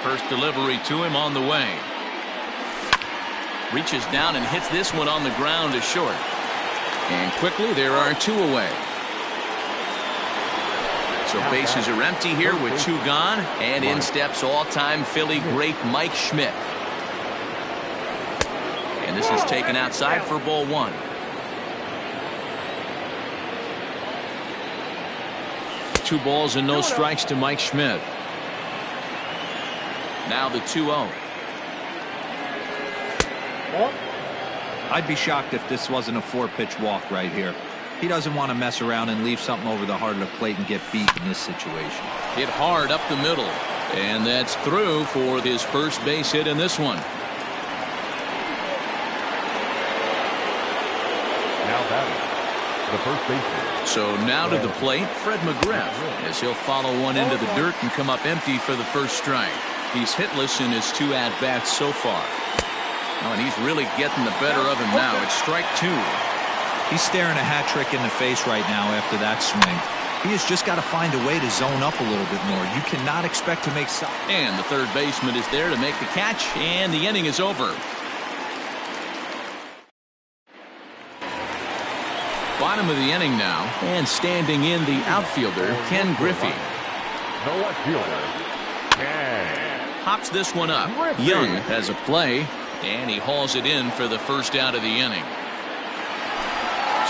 First delivery to him on the way. Reaches down and hits this one on the ground to short. And quickly there are 2 away. So bases are empty here with 2 gone. And in steps all-time Philly great Mike Schmidt. And this is taken outside for ball 1. Two balls and no strikes to Mike Schmidt. Now the 2-0. I'd be shocked if this wasn't a 4-pitch walk right here. He doesn't want to mess around and leave something over the heart of the plate and get beat in this situation. Hit hard up the middle. And that's through for his first base hit in this one. Now batting, the first baseman. So now to the plate, Fred McGriff, as he'll follow one into the dirt and come up empty for the first strike. He's hitless in his 2 at-bats so far. Oh, and he's really getting the better of him now. It's strike 2. He's staring a hat trick in the face right now after that swing. He has just got to find a way to zone up a little bit more. You cannot expect to make some. And the third baseman is there to make the catch, and the inning is over. Bottom of the inning now, and standing in the outfielder, Ken Griffey. The left fielder, Ken. Hops this one up. Young has a play, and he hauls it in for the first out of the inning.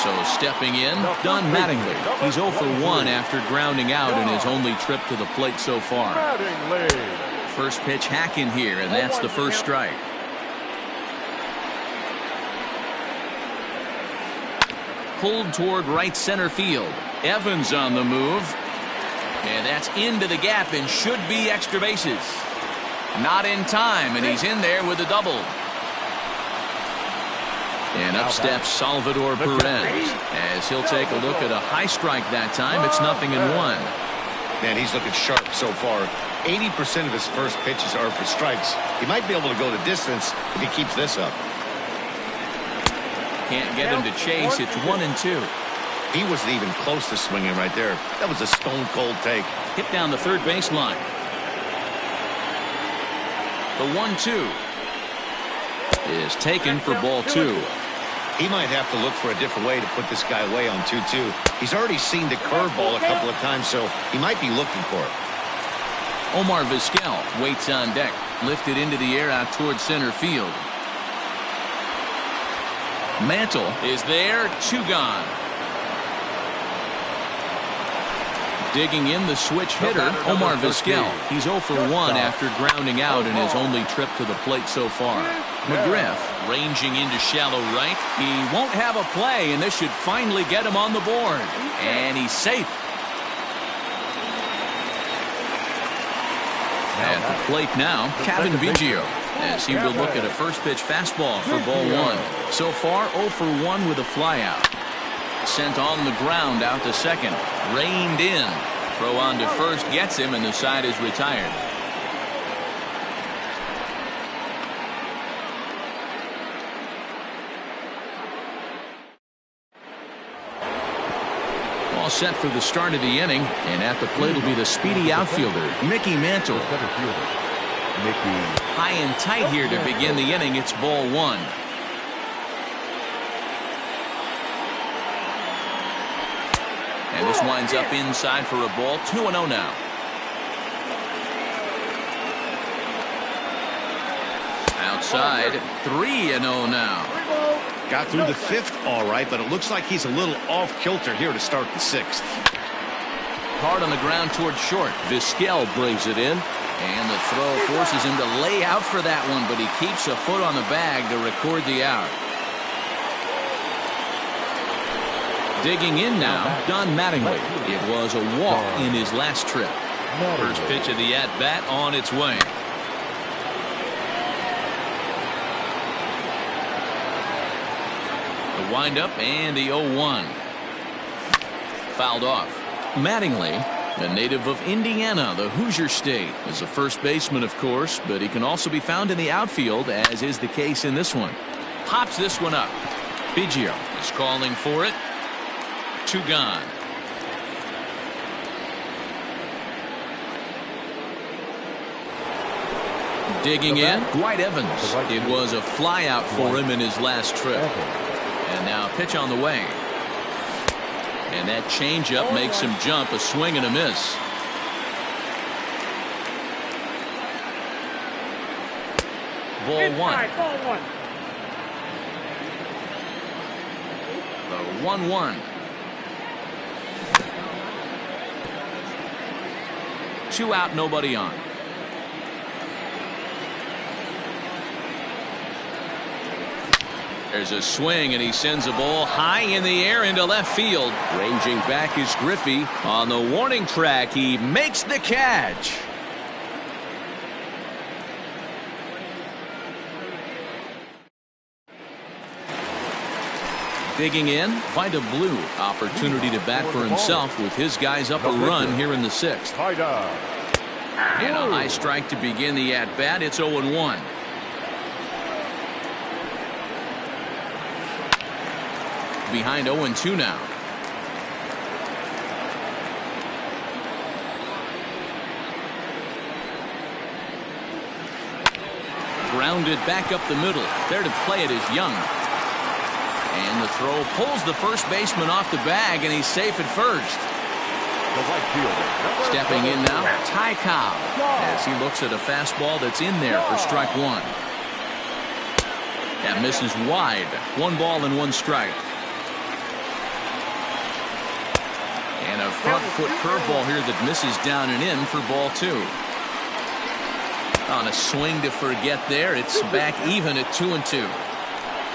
So stepping in, Don Mattingly. He's 0 for 1 after grounding out in his only trip to the plate so far. First pitch hack in here, and that's the first strike. Pulled toward right center field. Evans on the move. And that's into the gap and should be extra bases. Not in time, and he's in there with a double. And up steps Salvador Perez as he'll take a look at a high strike that time. It's 0-1. Man, he's looking sharp so far. 80% of his first pitches are for strikes. He might be able to go the distance if he keeps this up. Can't get him to chase. It's 1-2. He wasn't even close to swinging right there. That was a stone-cold take. Hit down the third baseline. The 1-2 is taken for ball 2. He might have to look for a different way to put this guy away on 2-2. He's already seen the curveball a couple of times, so he might be looking for it. Omar Vizquel waits on deck. Lifted into the air out towards center field. Mantle is there. 2 gone. Digging in the switch hitter, Omar Vizquel. He's 0 for 1 after grounding out in his only trip to the plate so far. McGriff ranging into shallow right. He won't have a play, and this should finally get him on the board. And he's safe. At the plate now, Cavan Biggio, as he will look at a first pitch fastball for ball 1. So far, 0 for 1 with a flyout. Sent on the ground out to second. Reined in. Throw on to first gets him, and the side is retired. All set for the start of the inning, and at the plate will be the speedy outfielder, Mickey Mantle. High and tight here to begin the inning. It's ball 1. And this winds up inside for a ball. 2-0 now. Outside, 3-0 now. Got through the 5th all right, but it looks like he's a little off kilter here to start the 6th. Hard on the ground towards short. Vizquel brings it in, and the throw forces him to lay out for that one, but he keeps a foot on the bag to record the out. Digging in now, Don Mattingly. It was a walk in his last trip. First pitch of the at-bat on its way. The windup and the 0-1. Fouled off. Mattingly, a native of Indiana, the Hoosier State, is a first baseman, of course, but he can also be found in the outfield, as is the case in this one. Pops this one up. Biggio is calling for it. 2 gone. Digging in, Dwight Evans. It was a flyout for him in his last trip. And now a pitch on the way. And that changeup makes him jump. A swing and a miss. Ball 1. The 1-1. 2 out, nobody on. There's a swing, and he sends a ball high in the air into left field. Ranging back is Griffey on the warning track. He makes the catch. Digging in, Vida Blue. Opportunity to bat for himself with his guys up a run here in the 6th. And a high strike to begin the at-bat. It's 0-1. Behind 0-2 now. Grounded back up the middle. There to play it is Young. And the throw pulls the first baseman off the bag, and he's safe at first. Stepping in now, Ty Cobb, as he looks at a fastball that's in there for strike 1. That misses wide. 1 ball and 1 strike. And a front foot curveball here that misses down and in for ball 2. On a swing to forget there, it's back even at 2-2.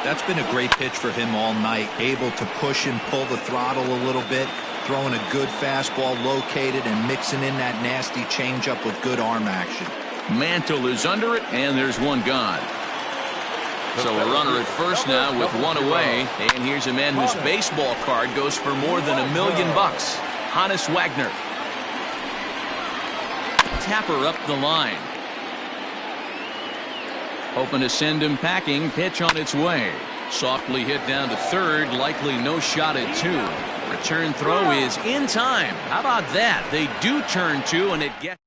That's been a great pitch for him all night. Able to push and pull the throttle a little bit. Throwing a good fastball located and mixing in that nasty changeup with good arm action. Mantle is under it, and there's 1 gone. So a runner at first now with 1 away. And here's a man whose baseball card goes for more than $1 million. Honus Wagner. Tapper up the line. Hoping to send him packing. Pitch on its way. Softly hit down to third. Likely no shot at 2. Return throw is in time. How about that? They do turn 2, and it gets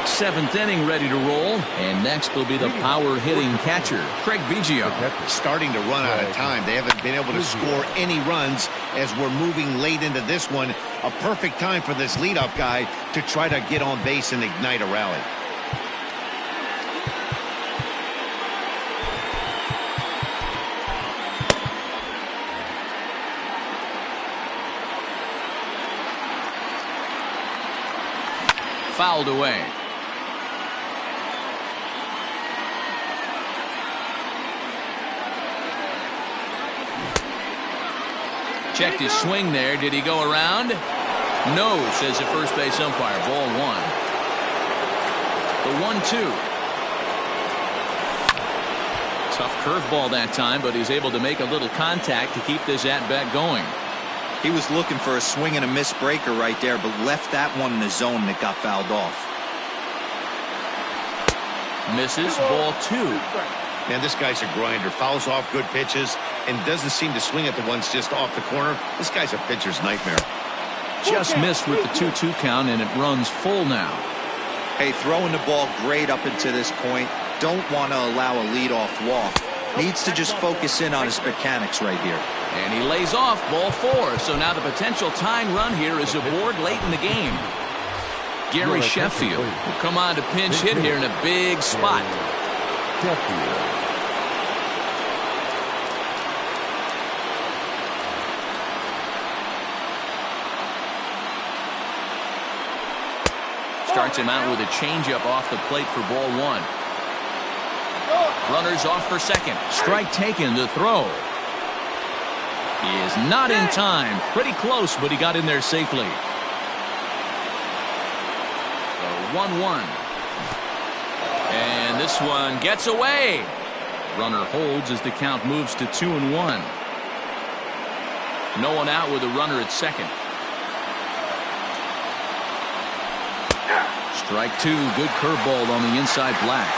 7th inning ready to roll. And next will be the power hitting catcher, Craig Biggio. Starting to run out of time. They haven't been able to score any runs as we're moving late into this one. A perfect time for this leadoff guy to try to get on base and ignite a rally. Fouled away. Checked his swing there. Did he go around? No, says the first base umpire. Ball 1. The 1-2. Tough curveball that time, but he's able to make a little contact to keep this at-bat going. He was looking for a swing and a miss breaker right there, but left that one in the zone that got fouled off. Misses. Ball 2. Man, this guy's a grinder. Fouls off good pitches and doesn't seem to swing at the ones just off the corner. This guy's a pitcher's nightmare. Just missed with the 2-2 count, and it runs full now. Hey, throwing the ball great up until this point. Don't want to allow a leadoff walk. Needs to just focus in on his mechanics right here. And he lays off. Ball 4. So now the potential tying run here is aboard late in the game. Gary Sheffield will come on to pinch hit here in a big spot. Starts him out with a changeup off the plate for ball 1. Runners off for second. Strike taken. The throw. He is not in time. Pretty close, but he got in there safely. The 1-1. And this one gets away. Runner holds as the count moves to 2-1. No one out with a runner at second. Strike 2. Good curveball on the inside black.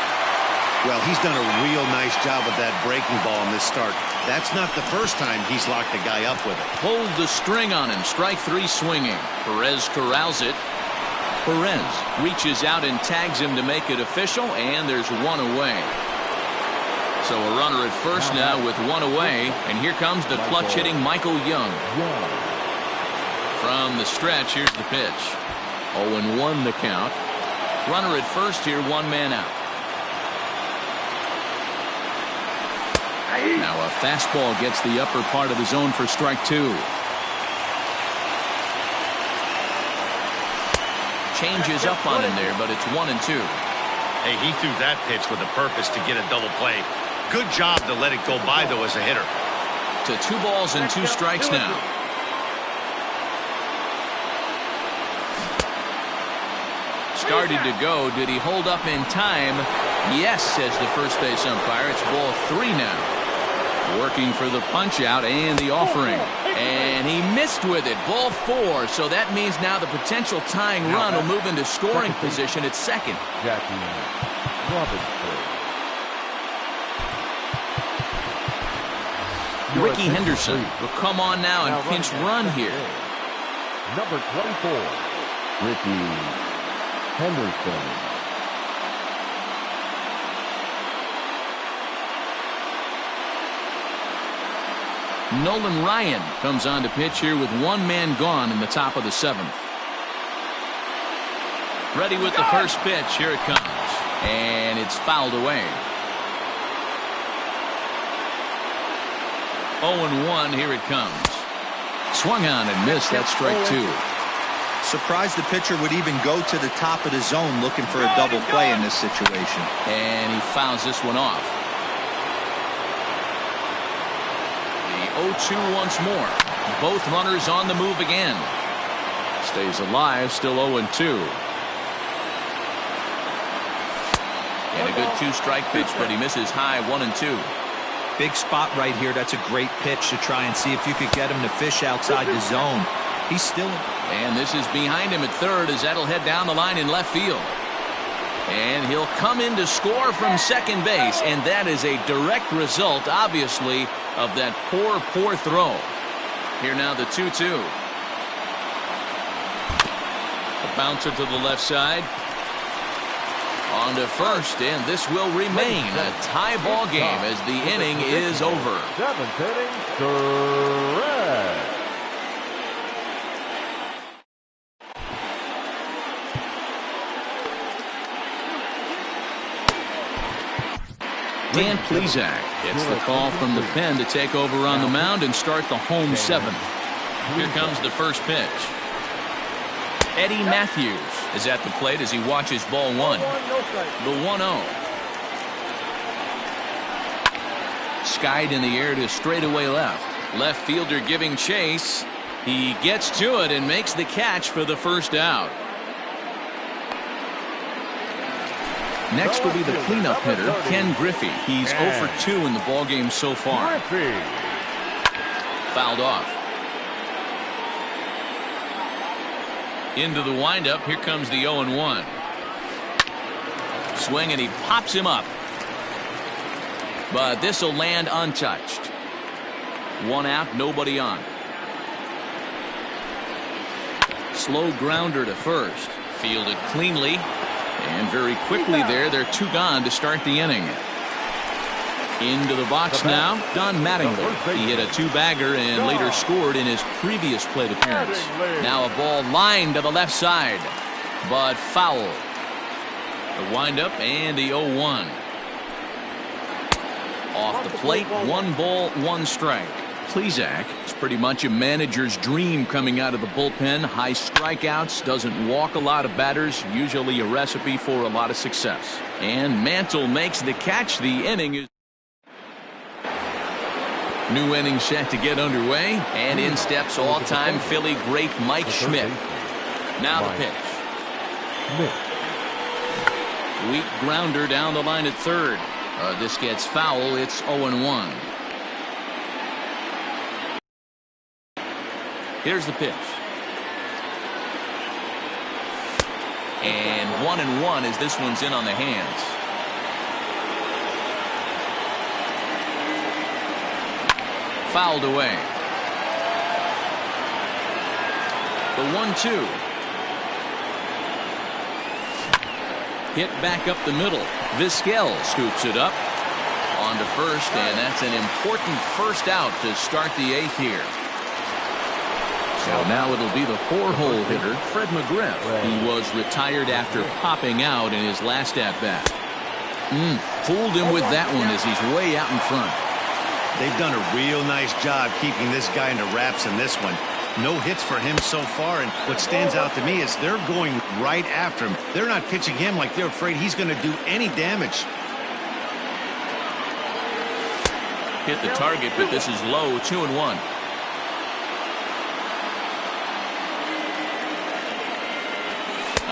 Well, he's done a real nice job with that breaking ball in this start. That's not the first time he's locked a guy up with it. Pulled the string on him. Strike 3 swinging. Perez corrals it. Perez reaches out and tags him to make it official, and there's one away. So a runner at first now with one away, and here comes the clutch hitting Michael Young. From the stretch, here's the pitch. 0-1 the count. Runner at first here, one man out. Now a fastball gets the upper part of the zone for strike 2. Changes up on him there, but it's 1-2. Hey, he threw that pitch with a purpose to get a double play. Good job to let it go by, though, as a hitter. To 2 balls and 2 strikes now. Started to go. Did he hold up in time? Yes, says the first base umpire. It's ball 3 now. Working for the punch out and the offering. And he missed with it. Ball 4. So that means now the potential tying run will move into scoring position at second. Ricky Henderson will come on now and pinch run here. Number 24, Ricky Henderson. Nolan Ryan comes on to pitch here with one man gone in the top of the 7th. Ready with the first pitch. Here it comes. And it's fouled away. 0-1. Here it comes. Swung on and missed. That's strike 2. Surprised the pitcher would even go to the top of the zone looking for a double play in this situation. And he fouls this one off. The 0-2 once more. Both runners on the move again. Stays alive, still 0-2. And a good 2-strike pitch, but he misses high. 1-2. Big spot right here. That's a great pitch to try and see if you could get him to fish outside the zone. He's still And this is behind him at third as that'll head down the line in left field. And he'll come in to score from second base, and that is a direct result, obviously, of that poor throw. Here now the 2-2. A bouncer to the left side. On to first, and this will remain a tie ball game as the inning is over. 7th inning, correct. Dan Plesac gets the call from the pen to take over on the mound and start the home seventh. Here comes the first pitch. Eddie Matthews is at the plate as he watches ball one. The 1-0. Skied in the air to straightaway left. Left fielder giving chase. He gets to it and makes the catch for the first out. Next will be the cleanup hitter, Ken Griffey. He's 0 for 2 in the ballgame so far. Fouled off. Into the windup. Here comes the 0-1. Swing, and he pops him up. But this will land untouched. One out, nobody on. Slow grounder to first. Fielded cleanly. And very quickly they're 2 gone to start the inning. Into the box now, Don Mattingly. He hit a 2-bagger and later scored in his previous plate appearance. Now a ball lined to the left side, but foul. The windup and the 0-1. Off the plate, 1 ball, 1 strike. Plesac is pretty much a manager's dream coming out of the bullpen. High strikeouts, doesn't walk a lot of batters, usually a recipe for a lot of success. And Mantle makes the catch. The inning is new inning set to get underway, and in steps all-time Philly great Mike Schmidt. Now the pitch. Weak grounder down the line at third. This gets foul. It's 0-1. Here's the pitch. And 1-1 as this one's in on the hands. Fouled away. The 1-2. Hit back up the middle. Vizquel scoops it up. On to first, and that's an important first out to start the 8th here. So now it'll be the 4-hole hitter, Fred McGriff. He was retired after popping out in his last at-bat. Fooled him with that one as he's way out in front. They've done a real nice job keeping this guy into wraps in this one. No hits for him so far, and what stands out to me is they're going right after him. They're not pitching him like they're afraid he's going to do any damage. Hit the target, but this is low. 2-1.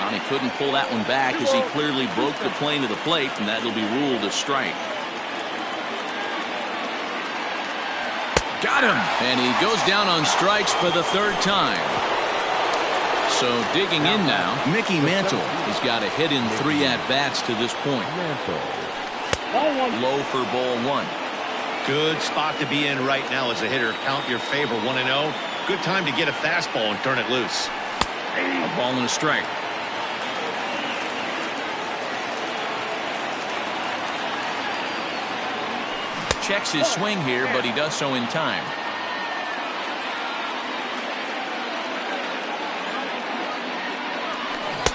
He couldn't pull that one back as he clearly broke the plane of the plate, and that'll be ruled a strike. Got him! And he goes down on strikes for the 3rd time. So digging in now, Mickey Mantle. He's got a hit in 3 at-bats to this point. Low for ball 1. Good spot to be in right now as a hitter. Count your favor, 1-0. Good time to get a fastball and turn it loose. A ball and a strike. Checks his swing here, but he does so in time.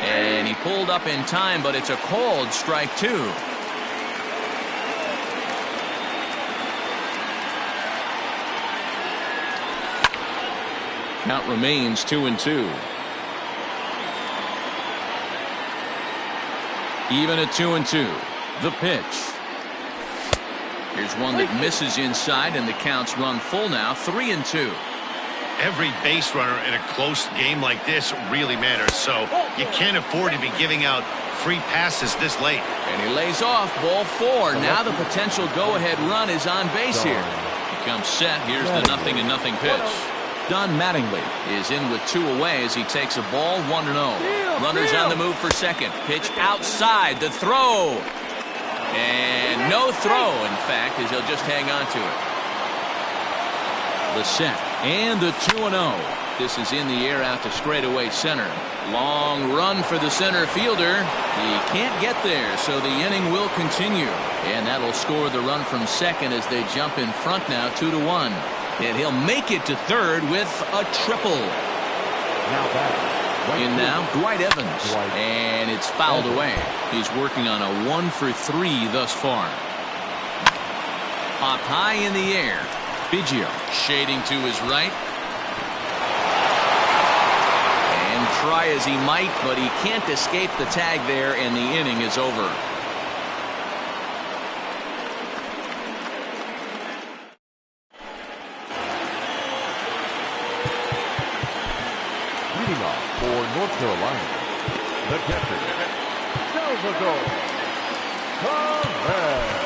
And he pulled up in time, but it's a called strike 2. Count remains 2-2. Even at 2-2. The pitch. Here's one that misses inside, and the counts run full now. 3-2. Every base runner in a close game like this really matters, so you can't afford to be giving out free passes this late. And he lays off ball 4. Now the potential go-ahead run is on base here. He comes set. Here's the 0-0 pitch. Don Mattingly is in with 2 away as he takes a ball 1-0. Runners on the move for second. Pitch outside. The throw. And no throw, in fact, as he'll just hang on to it. The set and the 2-0. This is in the air out to straightaway center. Long run for the center fielder. He can't get there, so the inning will continue. And that'll score the run from second as they jump in front now 2-1. And he'll make it to third with a triple. In now, Dwight Evans. And it's fouled away. He's working on a 1 for 3 thus far. Popped high in the air. Biggio shading to his right. And try as he might, but he can't escape the tag there, and the inning is over. Leading off for North Carolina, the catcher, Salvador Perez.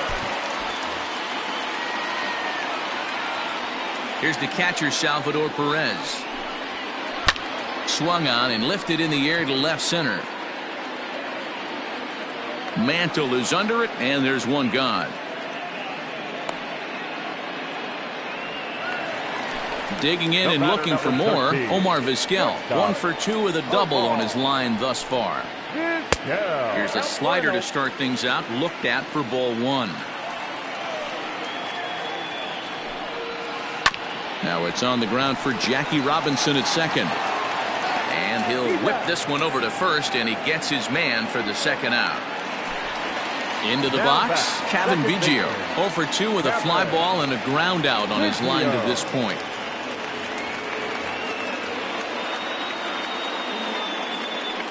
Here's the catcher, Salvador Perez. Swung on and lifted in the air to left center. Mantle is under it, and there's one gone. Digging in and looking for more, Omar Vizquel. 1 for 2 with a double on his line thus far. Here's a slider to start things out, looked at for ball 1. Now it's on the ground for Jackie Robinson at second. And he'll whip this one over to first, and he gets his man for the second out. Into the box, Cavan Biggio. 0 for 2 with a fly ball and a ground out on his line to this point.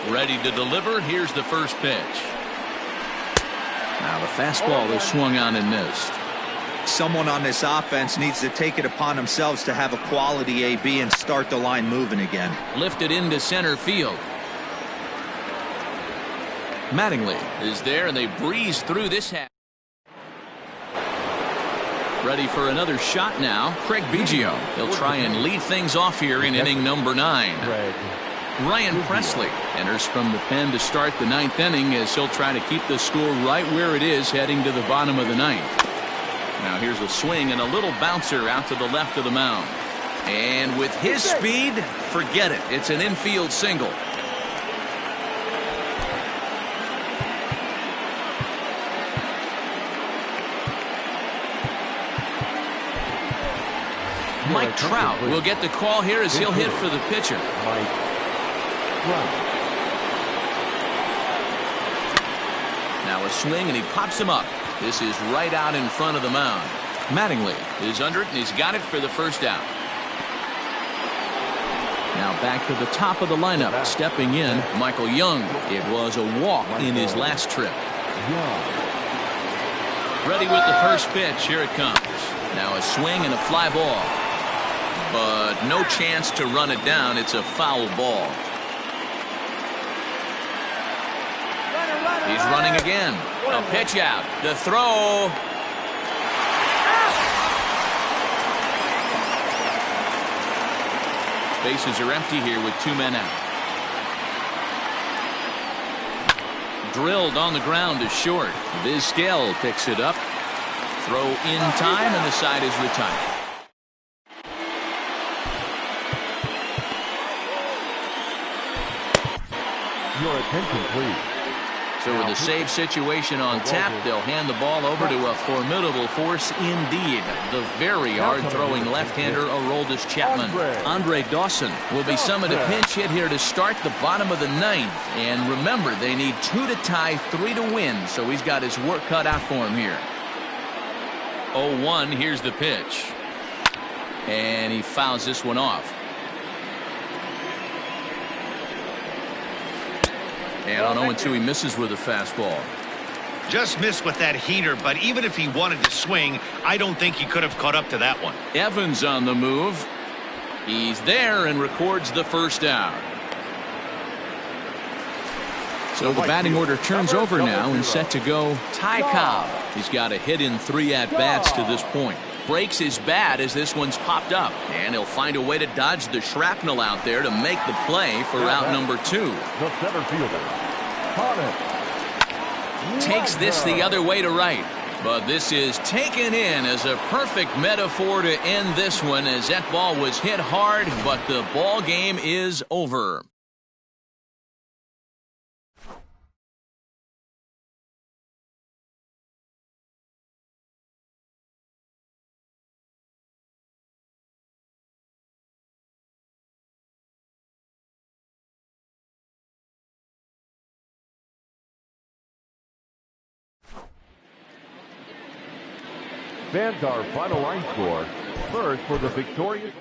Ready to deliver. Here's the first pitch. Now the fastball is swung on and missed. Someone on this offense needs to take it upon themselves to have a quality AB and start the line moving again. Lifted into center field. Mattingly is there, and they breeze through this half. Ready for another shot now. Craig Biggio. He'll try and lead things off here in inning number 9. Ryan Presley enters from the pen to start the 9th inning as he'll try to keep the score right where it is heading to the bottom of the 9th. Now here's a swing and a little bouncer out to the left of the mound. And with his speed, forget it. It's an infield single. Mike Trout will get the call here as he'll hit for the pitcher. Now a swing, and he pops him up. This is right out in front of the mound. Mattingly is under it, and he's got it for the first out. Now back to the top of the lineup. Stepping in, Michael Young. It was a walk in his last trip. Ready with the first pitch. Here it comes. Now a swing and a fly ball. But no chance to run it down. It's a foul ball. He's running again. A pitch out. The throw. Bases are empty here with 2 men out. Drilled on the ground to short. Vizquel picks it up. Throw in time, and the side is retired. Your attention, please. So with a save situation on tap, they'll hand the ball over to a formidable force indeed. The very hard-throwing left-hander Aroldis Chapman. Andre Dawson will be summoned a pinch hit here to start the bottom of the 9th. And remember, they need 2 to tie, 3 to win, so he's got his work cut out for him here. 0-1, here's the pitch. And he fouls this one off. And on 0-2, he misses with a fastball. Just missed with that heater, but even if he wanted to swing, I don't think he could have caught up to that one. Evans on the move. He's there and records the first out. So the batting order turns over now and set to go Ty Cobb. He's got a hit in 3 at-bats to this point. breaks his bat as this one's popped up. And he'll find a way to dodge the shrapnel out there to make the play for out number 2. The center fielder, Connor. Takes this the other way to right. But this is taken in as a perfect metaphor to end this one, as that ball was hit hard, but the ball game is over. Fans, our final line score. First for the victorious